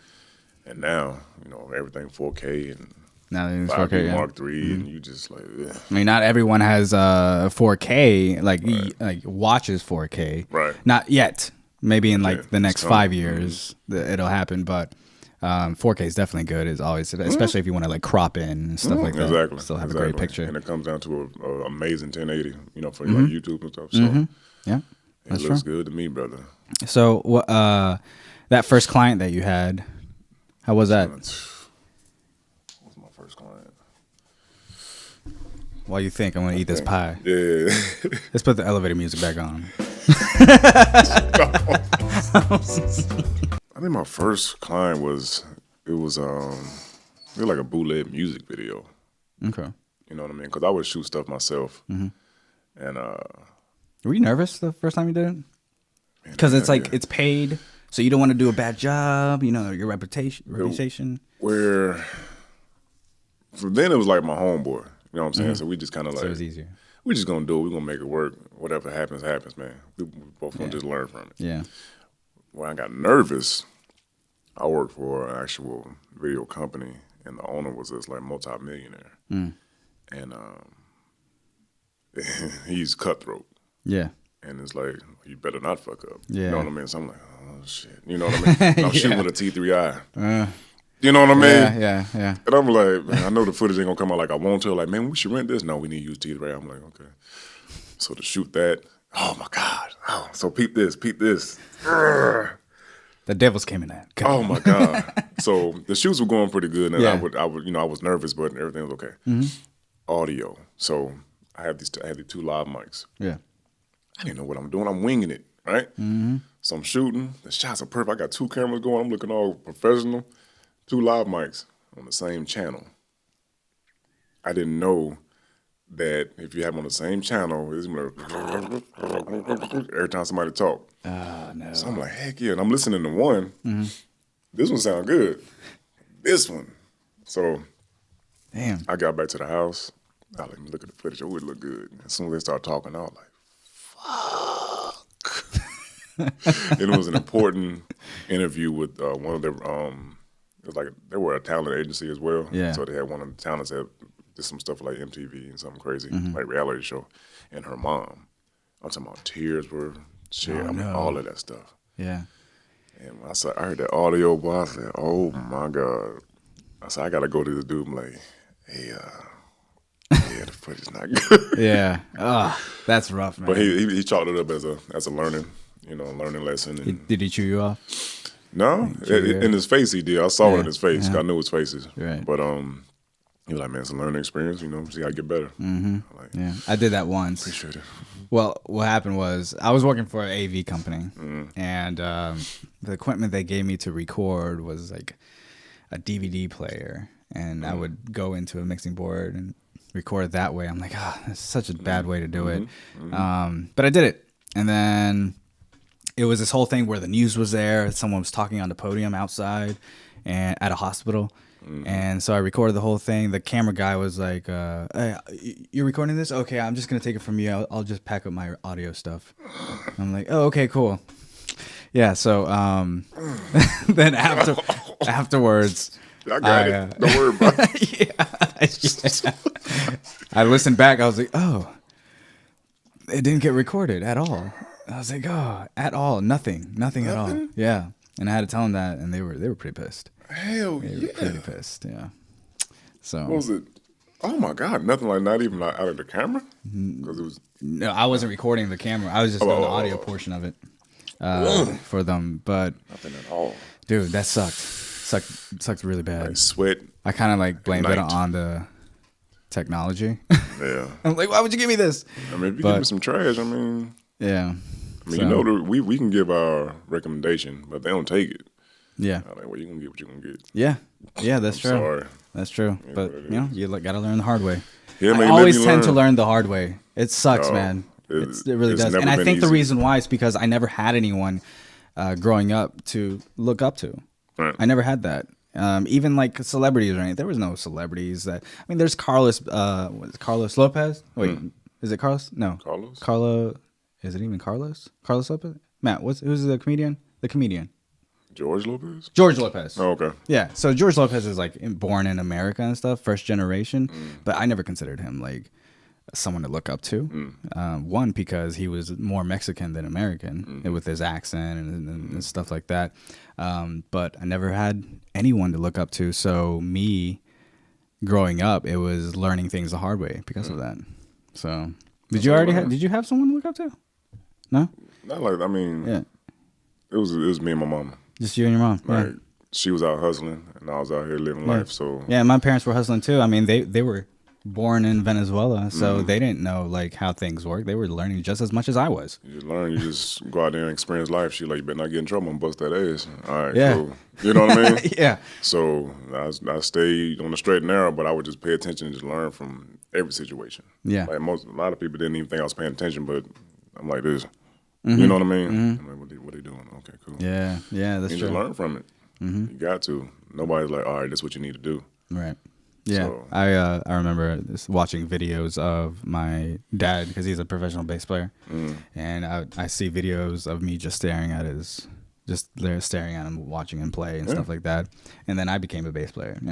And now, you know, everything 4K and now it's 5D 4K, Mark III, and you just like, yeah. I mean, not everyone has 4K, like watches 4K. Right. Not yet. Maybe in like the next 5 years, it'll happen. But 4K is definitely good. Is always, especially if you want to like crop in and stuff like that. Exactly. Still have a great picture. And it comes down to an amazing 1080, you know, for like YouTube and stuff. So yeah, it looks good to me, brother. So what? That first client that you had, how was that? What was my first client? While you think, I'm gonna eat this pie. Yeah. Let's put the elevator music back on. I think my first client was like a bootleg music video. Okay. You know what I mean? Because I would shoot stuff myself. And were you nervous the first time you did it? Because it's like it's paid, so you don't want to do a bad job. You know your reputation. Where from then it was like my homeboy. You know what I'm saying? So we just kind of like, so it was easier. We're just gonna do it. We're gonna make it work. Whatever happens, happens, man. We both gonna just learn from it. Yeah. When I got nervous, I worked for an actual video company, and the owner was this like multi-millionaire, and he's cutthroat. Yeah. And it's like, you better not fuck up. Yeah. You know what I mean? So I'm like, oh shit. You know what I mean? I'm shooting with a T3i. You know what I mean? Yeah. And I'm like, man, I know the footage ain't gonna come out like I want to. Like, man, we should rent this. No, we need to use T3i. I'm like, okay. So to shoot that, oh my God. Oh, so peep this. The devils came in that. Oh my God. So the shoots were going pretty good, and I would, I was nervous, but everything was okay. Audio. So I had these two live mics. Yeah. I didn't know what I'm doing. I'm winging it, right? So I'm shooting. The shots are perfect. I got two cameras going. I'm looking all professional. 2 live mics on the same channel. I didn't know that if you have them on the same channel, it's every time somebody talk. No. So I'm like, heck yeah. And I'm listening to one. This one sound good. This one. So damn. I got back to the house. I let me look at the footage. Oh, it looked good. As soon as they start talking, I was like, fuck. It was an important interview with one of their it was like they were a talent agency as well. Yeah. So they had one of the talents that did some stuff like MTV and something crazy, like reality show. And her mom, I'm talking about tears were shed. All of that stuff. Yeah. And when I heard that audio, boy, I said, oh my God. I said, I gotta go to this dude and like, hey, the footage is not good. Yeah. Oh, that's rough, man. But he chalked it up as a learning, learning lesson. And did he chew you off? No, in his face he did. I saw it in his face. Yeah. I knew his faces. Right. But he was like, man, it's a learning experience. See how I get better. Like, Yeah, I did that once. Appreciate it. Well, what happened was I was working for an AV company, and the equipment they gave me to record was like a DVD player, and I would go into a mixing board and record it that way. I'm like, that's such a bad way to do it. But I did it, and then it was this whole thing where the news was there. Someone was talking on the podium outside and at a hospital. And so I recorded the whole thing. The camera guy was like, hey, you're recording this? Okay, I'm just going to take it from you. I'll just pack up my audio stuff. I'm like, oh, okay, cool. Yeah, so then afterwards... I got it. Don't worry about it. Yeah. I listened back. I was like, oh, it didn't get recorded at all. I was like, oh, at all. Nothing at all. Yeah. And I had to tell them that, and they were pretty pissed. Hell They were pretty pissed, yeah. So what was it? Oh my God, nothing like not even out of the camera? Because it was no, I wasn't recording the camera. I was just doing the audio portion of it for them. But nothing at all. Dude, that sucked really bad. Like sweat. I kind of like blamed it on the technology. Yeah. I'm like, why would you give me this? I mean, if you give me some trash, I mean. Yeah. We can give our recommendation, but they don't take it. Yeah. I'm like, well, you can get what you can get. Yeah. Yeah, that's true. Sorry. That's true. Yeah, but you got to learn the hard way. Yeah, I always tend to learn the hard way. It sucks, man. It really does. And I think the reason why is because I never had anyone growing up to look up to. Right. I never had that. Even like celebrities or anything. There was no celebrities that. I mean, there's Carlos Lopez. Wait, Is it Carlos? No. Carlos? Carlo. Is it even Carlos? Carlos Lopez? Matt, who's the comedian? The comedian. George Lopez? George Lopez. Oh, okay. Yeah. So George Lopez is like born in America and stuff, first generation. But I never considered him like someone to look up to. One, because he was more Mexican than American with his accent and stuff like that. But I never had anyone to look up to. So me growing up, it was learning things the hard way because of that. So did you have someone to look up to? No? Not like, I mean, Yeah. It was me and my mama. Just you and your mom. Like, Yeah. she was out hustling, and I was out here living life. So yeah, my parents were hustling too. I mean, they were born in Venezuela, so they didn't know like how things work. They were learning just as much as I was. you just learn. You just go out there and experience life. She like, you better not get in trouble and bust that ass. All right, Yeah. cool. You know what I mean? Yeah. So I stayed on the straight and narrow, but I would just pay attention and just learn from every situation. Yeah. Like a lot of people didn't even think I was paying attention, but I'm like this. You know what I mean? I'm like, what they doing? Okay, cool. Yeah. Yeah, that's You true. just learn from it. You got to. Nobody's like, all right, that's what you need to do. Right. Yeah. So- I remember watching videos of my dad because he's a professional bass player, and I see videos of me just staring at him, watching him play and stuff like that. And then I became a bass player, and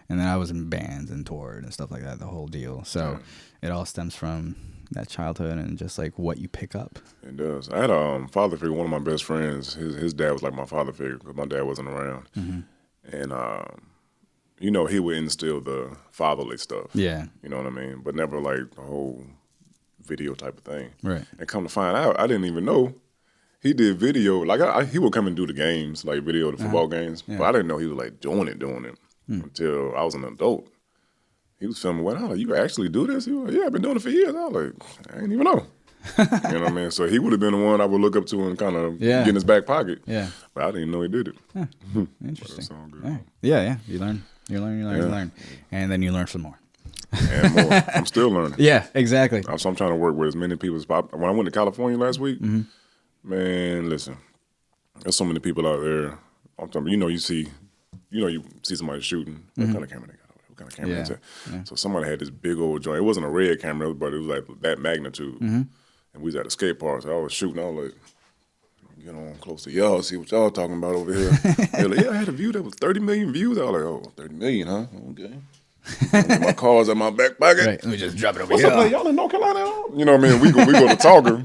then I was in bands and toured and stuff like that, the whole deal. So it all stems from that childhood and just like what you pick up. It does. I had a father figure. One of my best friends, his dad was like my father figure because my dad wasn't around. And, he would instill the fatherly stuff. Yeah. You know what I mean? But never like the whole video type of thing. Right. And come to find out, I didn't even know he did video. Like he would come and do the games, like video the football games. Yeah. But I didn't know he was like doing it until I was an adult. He was filming what? I was like, you actually do this? He was like, yeah, I've been doing it for years. I was like, I didn't even know. You know what I mean? So he would have been the one I would look up to and kind of get in his back pocket. Yeah. But I didn't even know he did it. Interesting. That's all good. All right. Yeah. You learn. And then you learn some more. And more. I'm still learning. Yeah, exactly. So I'm trying to work with as many people as possible. When I went to California last week, man, listen, there's so many people out there. I'm talking, you see somebody shooting. What kind of camera they got? What kind of camera is that? Yeah. So somebody had this big old joint. It wasn't a red camera, but it was like that magnitude. And we was at a skate park, so I was shooting. I was like, get on close to y'all, see what y'all talking about over here. They're like, yeah, I had a view that was 30 million views. I was like, oh, 30 million, huh? Okay. My car's in my back pocket. Right. Let me just drop it over What's here. up, man? Y'all in North Carolina? You know what I mean? We go to Talker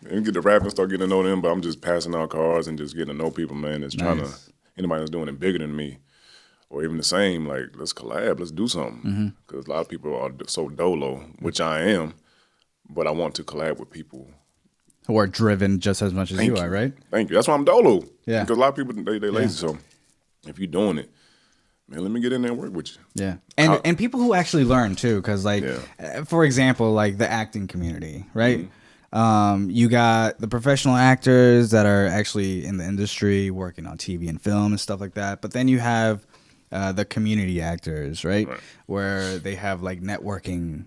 and get to rap and start getting to know them, but I'm just passing out cars and just getting to know people, man. That's trying to, anybody that's doing it bigger than me or even the same, like, let's collab, let's do something. Because a lot of people are so dolo, which I am, but I want to collab with people who are driven just as much as you are, right? Thank you. That's why I'm dolo. Yeah. Because a lot of people, they lazy. So if you're doing it, man, let me get in there and work with you. Yeah. And people who actually learn too, because like, for example, like the acting community, right? You got the professional actors that are actually in the industry working on TV and film and stuff like that. But then you have the community actors, right? Where they have like networking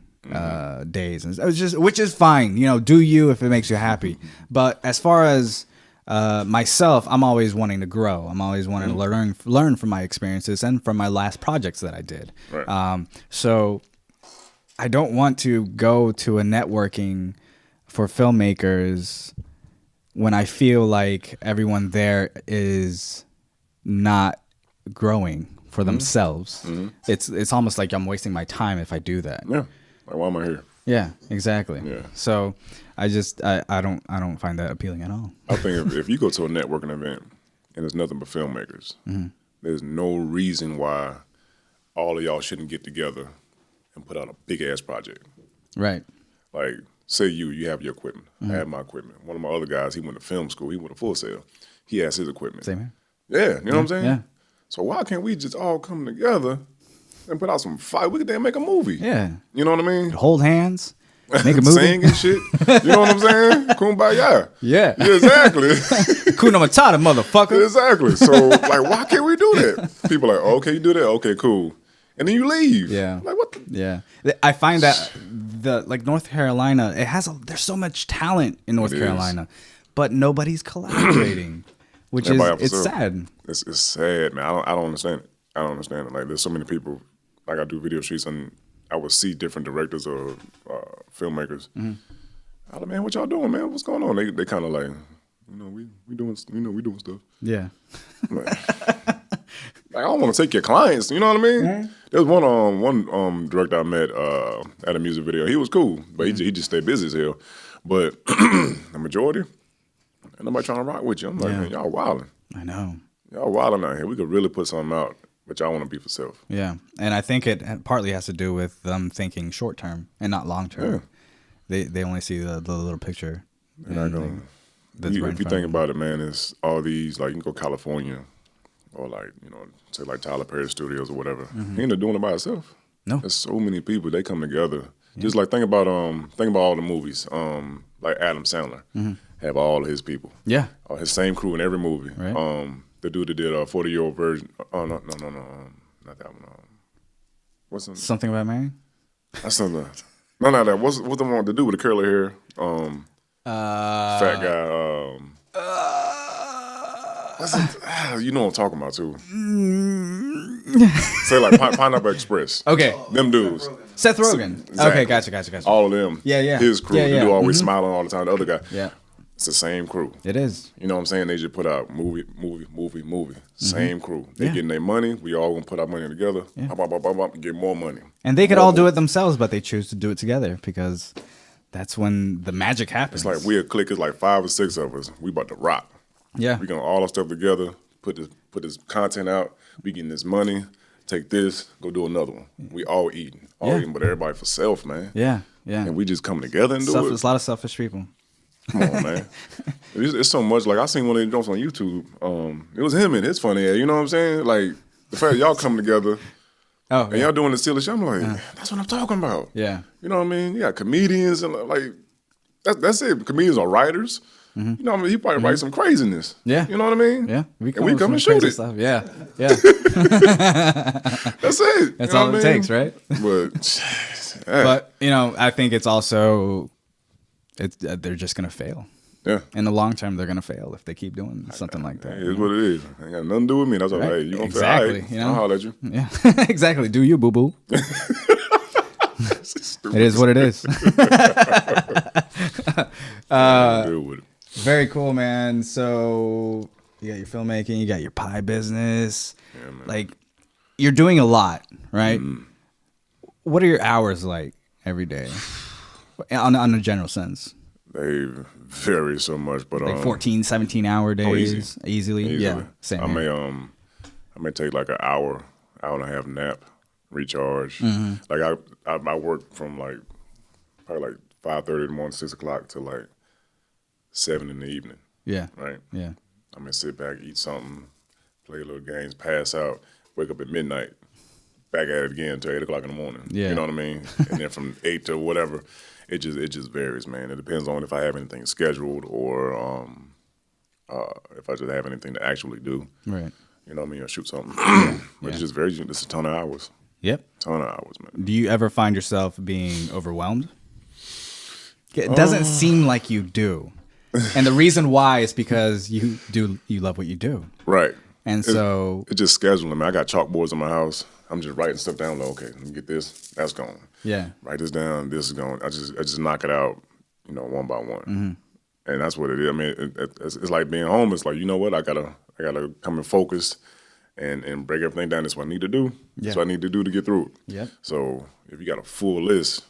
days, and which is fine. Do you if it makes you happy. But as far as myself, I'm always wanting to grow. I'm always wanting to learn from my experiences and from my last projects that I did. Right. So I don't want to go to a networking for filmmakers when I feel like everyone there is not growing for themselves. It's almost like I'm wasting my time if I do that. Yeah. Like, why am I here? Yeah, exactly. Yeah. So I don't find that appealing at all. I think if you go to a networking event and it's nothing but filmmakers, there's no reason why all of y'all shouldn't get together and put out a big ass project. Right. Like, say you have your equipment. I have my equipment. One of my other guys, he went to film school. He went to Full Sail. He has his equipment. Same here. Yeah, you know what I'm saying? Yeah. So why can't we just all come together and put out some fight? We could then make a movie. Yeah. You know what I mean? Hold hands, make a movie. Sing and shit. You know what I'm saying? Kumbaya. Yeah. Yeah, exactly. Kuna Matata, motherfucker. Exactly. So, like, why can't we do that? People are like, oh, okay, you do that? Okay, cool. And then you leave. Yeah. Like, what the? Yeah. I find that North Carolina, there's so much talent in North Carolina, but nobody's collaborating, which it's sad. It's sad, man. I don't understand it. I don't understand it. Like, there's so many people, like, I do video shoots, and I would see different directors or filmmakers. I like, man, what y'all doing, man? What's going on? They kind of like, we doing stuff. Yeah. Like, I don't want to take your clients. You know what I mean? Mm-hmm. There was one director I met at a music video. He was cool, but he just stayed busy as hell. But the majority, ain't nobody trying to rock with you. I'm like, man, y'all wilding. I know. Y'all wilding out here. We could really put something out, but y'all want to be for self. Yeah, and I think it partly has to do with them thinking short term and not long term. Yeah. They only see the little picture. And if you think about it, man, it's all these, like, you can go California or, like, say like Tyler Perry Studios or whatever. He ended up doing it by himself. No. There's so many people, they come together. Yeah. Just like think about all the movies. Like Adam Sandler have all of his people. Yeah. His same crew in every movie. Right. The dude that did a 40-year-old version. Oh no, not that one. What's the, Something About Mary? That's something. No, not that. What's the one to do with the curly hair? Fat guy. You know what I'm talking about too. Say like Pineapple Express. Okay. Them dudes. Seth Rogen. Exactly. Okay, gotcha. All of them. Yeah. His crew. They do always smiling all the time. The other guy. Yeah. It's the same crew. It is. You know what I'm saying? They just put out movie. Same crew. They getting their money. We all gonna put our money together. Yeah. Get more money. And they could all do it themselves, but they choose to do it together because that's when the magic happens. It's like we're a clique. It's like 5 or 6 of us. We about to rock. Yeah. We gonna all our stuff together. Put this content out. We getting this money. Take this. Go do another one. We all eating. Eating, but everybody for self, man. Yeah. And we just come together and do it. There's a lot of selfish people. Come on, man. It's so much. Like, I seen one of the jokes on YouTube. It was him and his funny ass. You know what I'm saying? Like, the fact y'all come together and y'all doing the silly shit. I'm like, that's what I'm talking about. Yeah. You know what I mean? You got comedians and like, that's it. Comedians are writers. You know what I mean? He probably write some craziness. Yeah. You know what I mean? Yeah. We come and shoot it. Stuff. Yeah. That's it. That's all it takes, right? But, I think it's also... they're just going to fail. Yeah. In the long term, they're going to fail if they keep doing something like that. It is what it is. Ain't got nothing to do with me. That's all right. You going to fail. All right, I'll holler at you. Yeah. Exactly. Do you, boo-boo. It is what it is. Deal with it. Very cool, man. So you got your filmmaking, you got your pie business. Yeah, man. Like, you're doing a lot, right? What are your hours like every day? On a general sense. They vary so much, but like 14, 17-hour days, easily. Yeah, same. I may take like an hour and a half nap, recharge. Like I work from like probably like 5:30 in the morning, 6 o'clock to like 7 in the evening. Yeah. Right. Yeah. I may sit back, eat something, play little games, pass out, wake up at midnight, back at it again until 8 o'clock in the morning. Yeah. You know what I mean? And then from 8 to whatever. It just varies, man. It depends on if I have anything scheduled or if I just have anything to actually do. Right. You know what I mean? Or shoot something. But it just varies. It's a ton of hours. Yep. Ton of hours, man. Do you ever find yourself being overwhelmed? It doesn't seem like you do. And the reason why is because you love what you do. Right. And so it's just scheduling, man. I got chalkboards in my house. I'm just writing stuff down. Like, okay, let me get this. That's gone. Yeah. Write this down. This is gone. I just knock it out, one by one. And that's what it is. I mean, it's like being home. It's like, you know what? I gotta come and focus and break everything down. That's what I need to do. That's what I need to do to get through it. Yeah. So if you got a full list,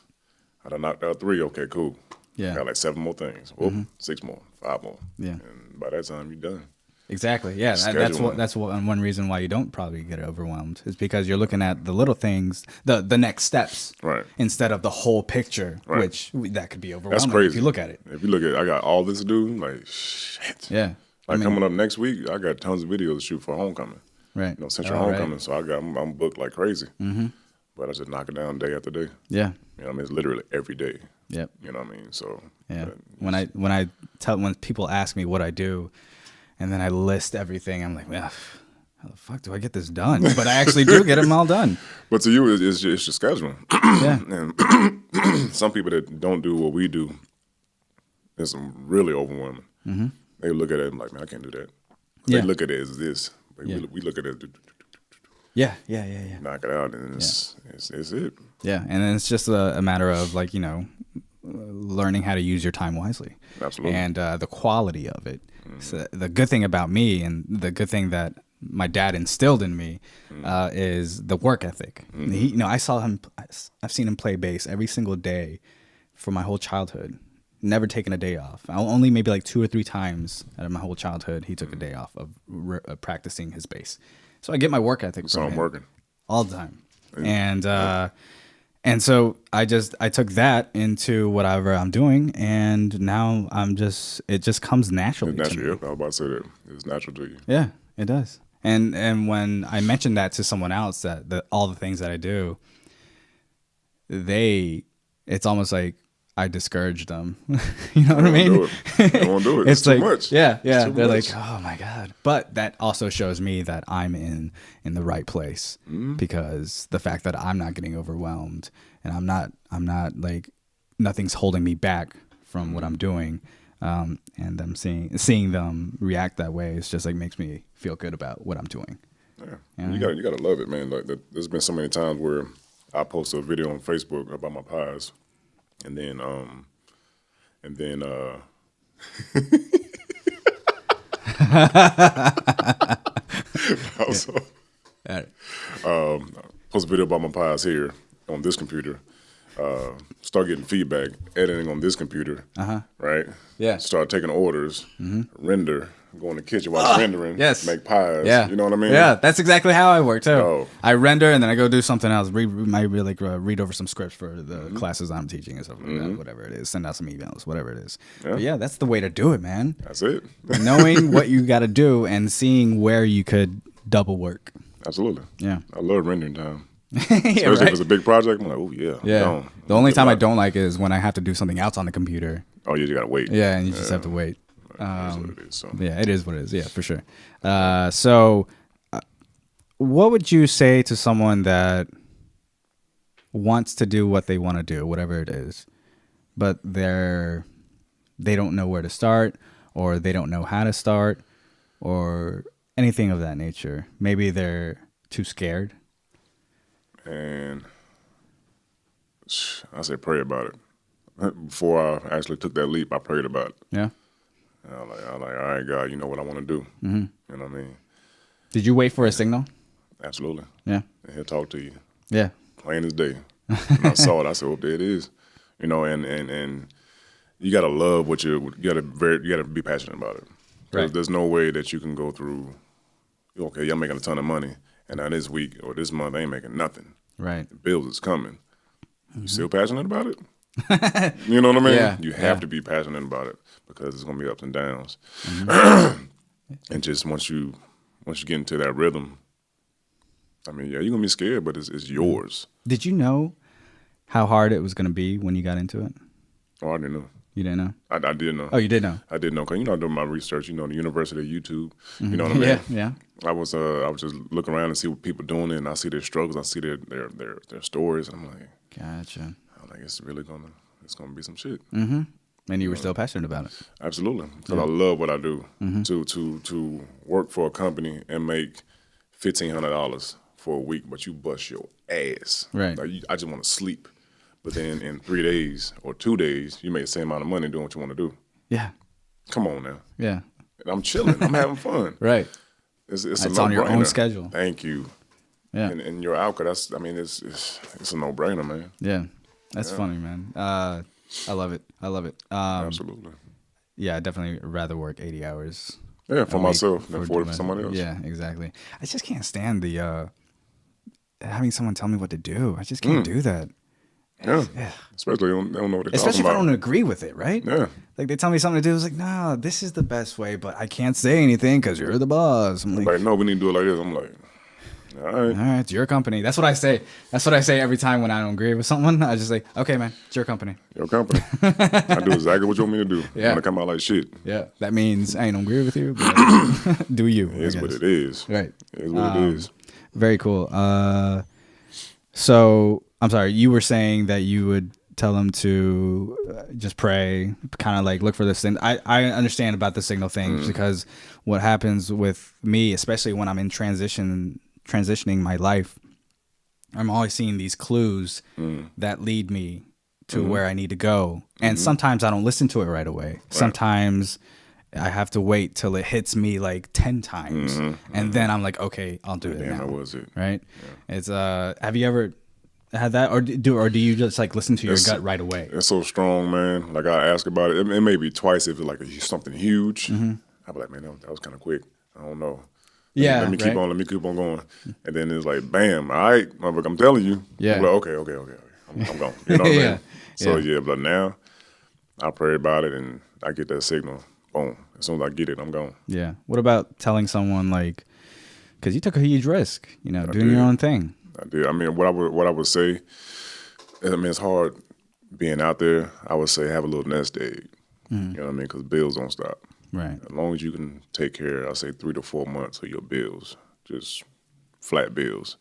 I done knocked out 3. Okay, cool. Yeah. I got like 7 more things. Whoop, 6 more, 5 more. Yeah. And by that time, you're done. Exactly. Yeah, that's one reason why you don't probably get overwhelmed is because you're looking at the little things, the next steps, right? Instead of the whole picture, right. Which that could be overwhelming. That's crazy if you look at it. If you look at it, I got all this to do. Like shit. Yeah. Like coming up next week, I got tons of videos to shoot for homecoming. Right. Central homecoming. Right. So I'm booked like crazy. But I just knock it down day after day. Yeah. You know what I mean? It's literally every day. Yep. You know what I mean? So yeah. When people ask me what I do. And then I list everything. I'm like, well, how the fuck do I get this done? But I actually do get them all done. But to you, it's your scheduling. Yeah. And some people that don't do what we do, it's really overwhelming. They look at it and like, man, I can't do that. They look at it as this. But we look at it. Yeah. knock it out, and it's it. Yeah, and then it's just a matter of like, learning how to use your time wisely. Absolutely. And the quality of it. So the good thing about me, and the good thing that my dad instilled in me, is the work ethic. He, I've seen him play bass every single day for my whole childhood. Never taken a day off. Only maybe like 2 or 3 times out of my whole childhood, he took a day off of practicing his bass. So I get my work ethic from him working all the time. And so I took that into whatever I'm doing, and now it just comes naturally. It's natural. Yep, I was about to say that. It's natural to you. Yeah, it does. And when I mentioned that to someone else, that all the things that I do, it's almost like I discouraged them. You know what I mean? They won't do it. It's too much. Yeah. They're like, oh my God. But that also shows me that I'm in the right place, because the fact that I'm not getting overwhelmed, and I'm not like, nothing's holding me back from what I'm doing. And them seeing them react that way, it's just like makes me feel good about what I'm doing. Yeah. You gotta love it, man. Like there's been so many times where I post a video on Facebook about my pies. And then also, post a video about my pies here on this computer. Start getting feedback, editing on this computer. Right? Yeah. Start taking orders, render, go in the kitchen, watch rendering, make pies. Yeah. You know what I mean? Yeah, that's exactly how I work too. Oh. I render and then I go do something else. Read over some scripts for the classes I'm teaching and stuff like that. Whatever it is, send out some emails, whatever it is. Yeah. But yeah, that's the way to do it, man. That's it. Knowing what you got to do and seeing where you could double work. Absolutely. Yeah. I love rendering time. Especially if it's a big project, I'm like, oh yeah. Yeah. The only time I don't like is when I have to do something else on the computer. Oh, you gotta wait. Yeah, and you just have to wait. It is what it is. So. Yeah, it is what it is. Yeah, for sure. So, what would you say to someone that wants to do what they want to do, whatever it is, but they don't know where to start, or they don't know how to start, or anything of that nature? Maybe they're too scared. And I said, pray about it. Before I actually took that leap, I prayed about it. Yeah. And I'm like, all right, God, you know what I want to do. You know what I mean? Did you wait for a signal? Absolutely. Yeah. And he'll talk to you. Yeah. Plain as day. And I saw it. I said, oh, there it is. You know, and you gotta love what you gotta be passionate about it. Right. There's no way that you can go through. Okay, I'm making a ton of money, and now this week or this month I ain't making nothing. Right. The bills is coming. You still passionate about it? You know what I mean? Yeah. You have to be passionate about it, because it's gonna be ups and downs. And just once you get into that rhythm, I mean, yeah, you're gonna be scared, but it's yours. Did you know how hard it was gonna be when you got into it? Oh, I didn't know. You didn't know? I did know. Oh, you did know? I did know, because I'm doing my research. The University of YouTube. You know what I mean? Yeah. I was just looking around and see what people doing, and I see their struggles. I see their stories, and I'm like, gotcha. I'm like, it's gonna be some shit. And you were still passionate about it. Absolutely, because I love what I do. To work for a company and make $1,500 for a week, but you bust your ass. Right. Like I just want to sleep. But then in 3 days or 2 days, you make the same amount of money doing what you want to do. Yeah. Come on now. Yeah. And I'm chilling. I'm having fun. Right. It's on your own schedule. Thank you. Yeah. And your outcome, it's a no-brainer, man. Yeah. That's funny, man. I love it. Absolutely. Yeah, I'd definitely rather work 80 hours. Yeah, for myself than 40 for somebody else. Yeah, exactly. I just can't stand the having someone tell me what to do. I just can't do that. Yeah. Especially they don't know what they're talking about. Especially if I don't agree with it, right? Yeah. Like they tell me something to do. It's like, no, this is the best way, but I can't say anything because you're the boss. I'm like, no, we need to do it like this. I'm like, all right, it's your company. That's what I say. That's what I say every time when I don't agree with someone. I just say, okay, man, it's your company. Your company. I do exactly what you want me to do. Yeah. I'm gonna come out like shit. Yeah. That means I don't agree with you, but do you. It is what it is. Right. It is what it is. Very cool. So I'm sorry, you were saying that you would tell them to just pray, kind of like look for this thing. I understand about the signal thing because what happens with me, especially when I'm in transition transitioning my life, I'm always seeing these clues that lead me to where I need to go. And sometimes I don't listen to it right away. Right. Sometimes I have to wait till it hits me like 10 times. And then I'm like, okay, I'll do it now. That was it. Right? Yeah. It's have you ever had that, or do you just like listen to your gut right away? It's so strong, man. Like I ask about it. It may be twice if it's like something huge. I'll be like, man, that was kind of quick. I don't know. Let me keep on. Let me keep on going. And then it's like, bam, all right, I'm telling you. Yeah. I'm like, okay. I'm gone. You know what I mean? So but now I pray about it and I get that signal. Boom. As soon as I get it, I'm gone. Yeah. What about telling someone like, because you took a huge risk, doing your own thing. I did. I mean, what I would say, I mean, it's hard being out there. I would say have a little nest egg. You know what I mean? Because bills don't stop. Right. As long as you can take care, I'll say 3 to 4 months of your bills, just flat bills,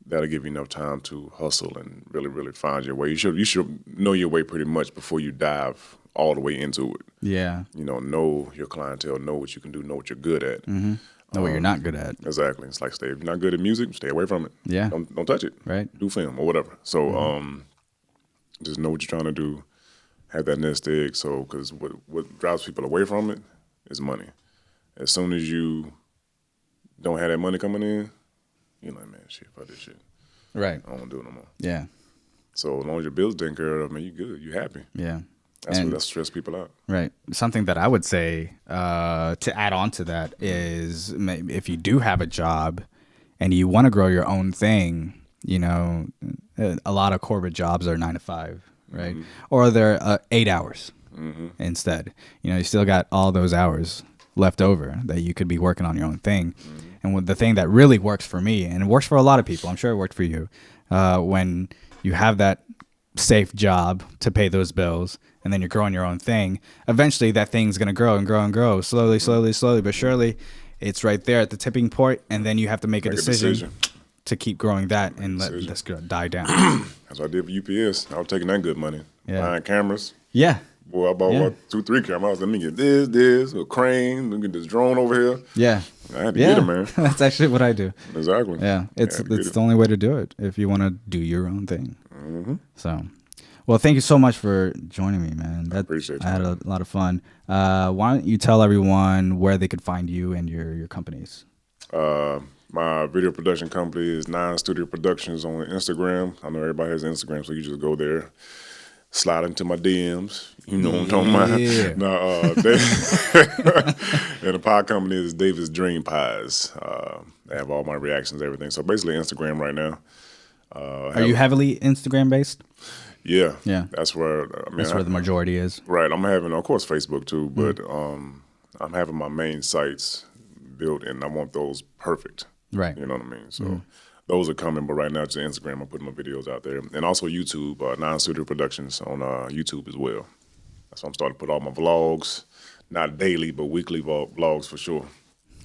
that'll give you enough time to hustle and really, really find your way. You should know your way pretty much before you dive all the way into it. Yeah. Know your clientele, know what you can do, know what you're good at. Know what you're not good at. Exactly. It's like, if you're not good at music, stay away from it. Yeah. Don't touch it. Right. Do film or whatever. So just know what you're trying to do. Have that nest egg. So, because what drives people away from it is money. As soon as you don't have that money coming in, you're like, man, shit, fuck this shit. Right. I don't want to do it no more. Yeah. So as long as your bills taken care of, man, you good. You happy. Yeah. That stress people out. Right. Something that I would say to add on to that is if you do have a job and you want to grow your own thing, a lot of corporate jobs are 9 to 5, right? Or they're 8 hours instead. You still got all those hours left over that you could be working on your own thing. And the thing that really works for me, and it works for a lot of people, I'm sure it worked for you, when you have that safe job to pay those bills, and then you're growing your own thing, eventually that thing's going to grow and grow and grow, slowly, but surely it's right there at the tipping point, and then you have to make a decision to keep growing that and let this die down. That's what I did for UPS. I was taking that good money. Buying cameras. Yeah. Boy, I bought 2, 3 cameras. Let me get this, a crane, let me get this drone over here. Yeah. I had to get it, man. That's actually what I do. Exactly. Yeah. It's the only way to do it if you want to do your own thing. So, well, thank you so much for joining me, man. I appreciate you. I had a lot of fun. Why don't you tell everyone where they could find you and your companies? My video production company is 9 Studio Productions on Instagram. I know everybody has Instagram, so you just go there, slide into my DMs. You know what I'm talking about. And the pie company is David's Dream Pies. They have all my reactions, everything. So basically Instagram right now. Are you heavily Instagram based? Yeah. That's where that's where the majority is. Right. I'm having, of course, Facebook too, but I'm having my main sites built, and I want those perfect. Right. You know what I mean? So those are coming, but right now it's Instagram. I'm putting my videos out there, and also YouTube. 9 Studio Productions on YouTube as well. That's why I'm starting to put all my vlogs, not daily, but weekly vlogs for sure.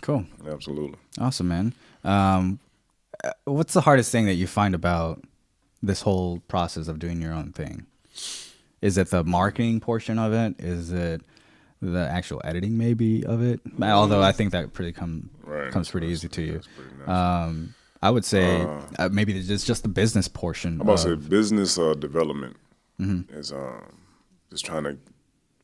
Cool. Absolutely. Awesome, man. What's the hardest thing that you find about this whole process of doing your own thing? Is it the marketing portion of it? Is it the actual editing maybe of it? Although I think that comes pretty easy to you. I would say maybe it's just the business portion. I'm about to say business development is just trying to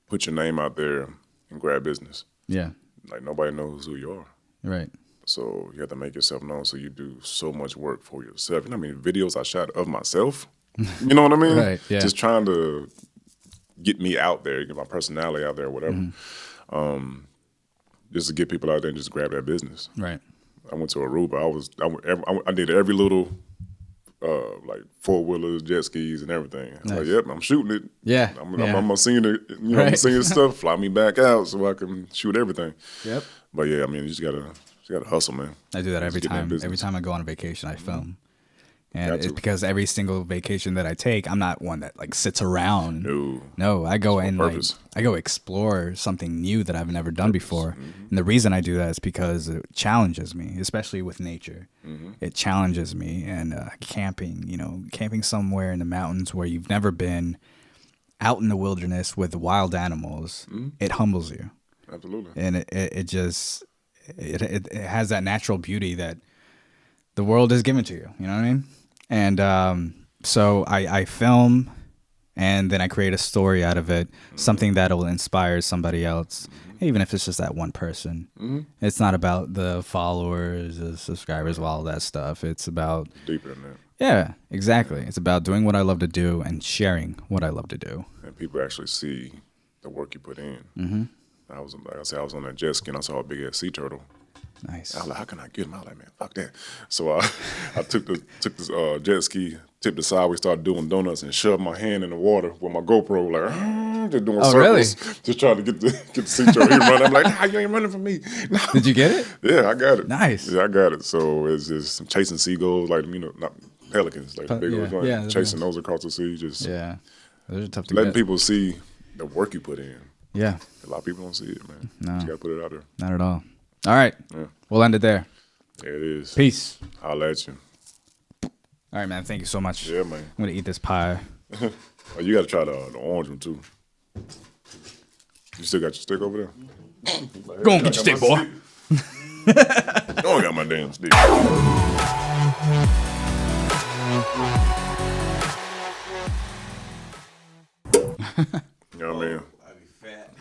put your name out there and grab business. Yeah. Like nobody knows who you are. Right. So you have to make yourself known. So you do so much work for yourself. You know how many videos I shot of myself? You know what I mean? Right. Yeah. Just trying to get me out there, get my personality out there, whatever. Just to get people out there and just grab that business. Right. I went to Aruba. I did every little like 4-wheelers, jet skis, and everything. Nice. Like, yep, I'm shooting it. Yeah. I'm gonna sing it. I'm singing stuff. Fly me back out so I can shoot everything. Yep. But yeah, I mean, you just gotta hustle, man. I do that every time. Every time I go on a vacation, I film. And it's because every single vacation that I take, I'm not one that like sits around. No, I go and I go explore something new that I've never done before. And the reason I do that is because it challenges me, especially with nature. It challenges me. And camping somewhere in the mountains where you've never been, out in the wilderness with wild animals, it humbles you. Absolutely. And it has that natural beauty that the world is given to you. You know what I mean? And so I film, and then I create a story out of it, something that will inspire somebody else, even if it's just that one person. It's not about the followers, the subscribers, all that stuff. It's about deeper than that. Yeah, exactly. It's about doing what I love to do and sharing what I love to do. And people actually see the work you put in. I was, like I said, I was on that jet ski and I saw a big ass sea turtle. Nice. I was like, how can I get him? I was like, man, fuck that. So I took the jet ski, tipped the side, we started doing donuts and shoved my hand in the water with my GoPro, like, just doing circles. Really? Just trying to get the sea turtle. He run. I'm like, nah, you ain't running from me. No. Did you get it? Yeah, I got it. Nice. Yeah, I got it. So it's just chasing seagulls, like, not pelicans, like the big ones, chasing those across the sea. Just those are tough to letting get. people see the work you put in. Yeah. A lot of people don't see it, man. No. You got to put it out there. Not at all. All right. Yeah. We'll end it there. There it is. Peace. Holla at you. All right, man. Thank you so much. Yeah, man. I'm going to eat this pie. Oh, you got to try the orange one, too. You still got your stick over there? Go on, get your stick, boy. I don't got my damn stick. You know what I mean?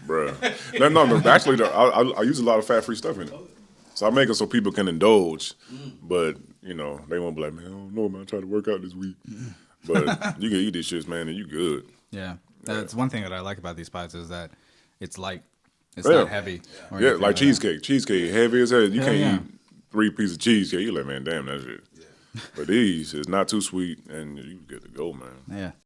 Bruh. No. Actually, I use a lot of fat-free stuff in it. So I make it so people can indulge, but, you know, they won't be like, man, I don't know, man, I tried to work out this week. But you can eat these shits, man, and you good. Yeah. That's one thing that I like about these pies is that it's light. It's not heavy. Yeah, like cheesecake. Cheesecake, heavy as hell. You can't eat 3 pieces of cheesecake. You're like, man, damn, that's it. Yeah. But these is not too sweet, and you get to go, man. Yeah.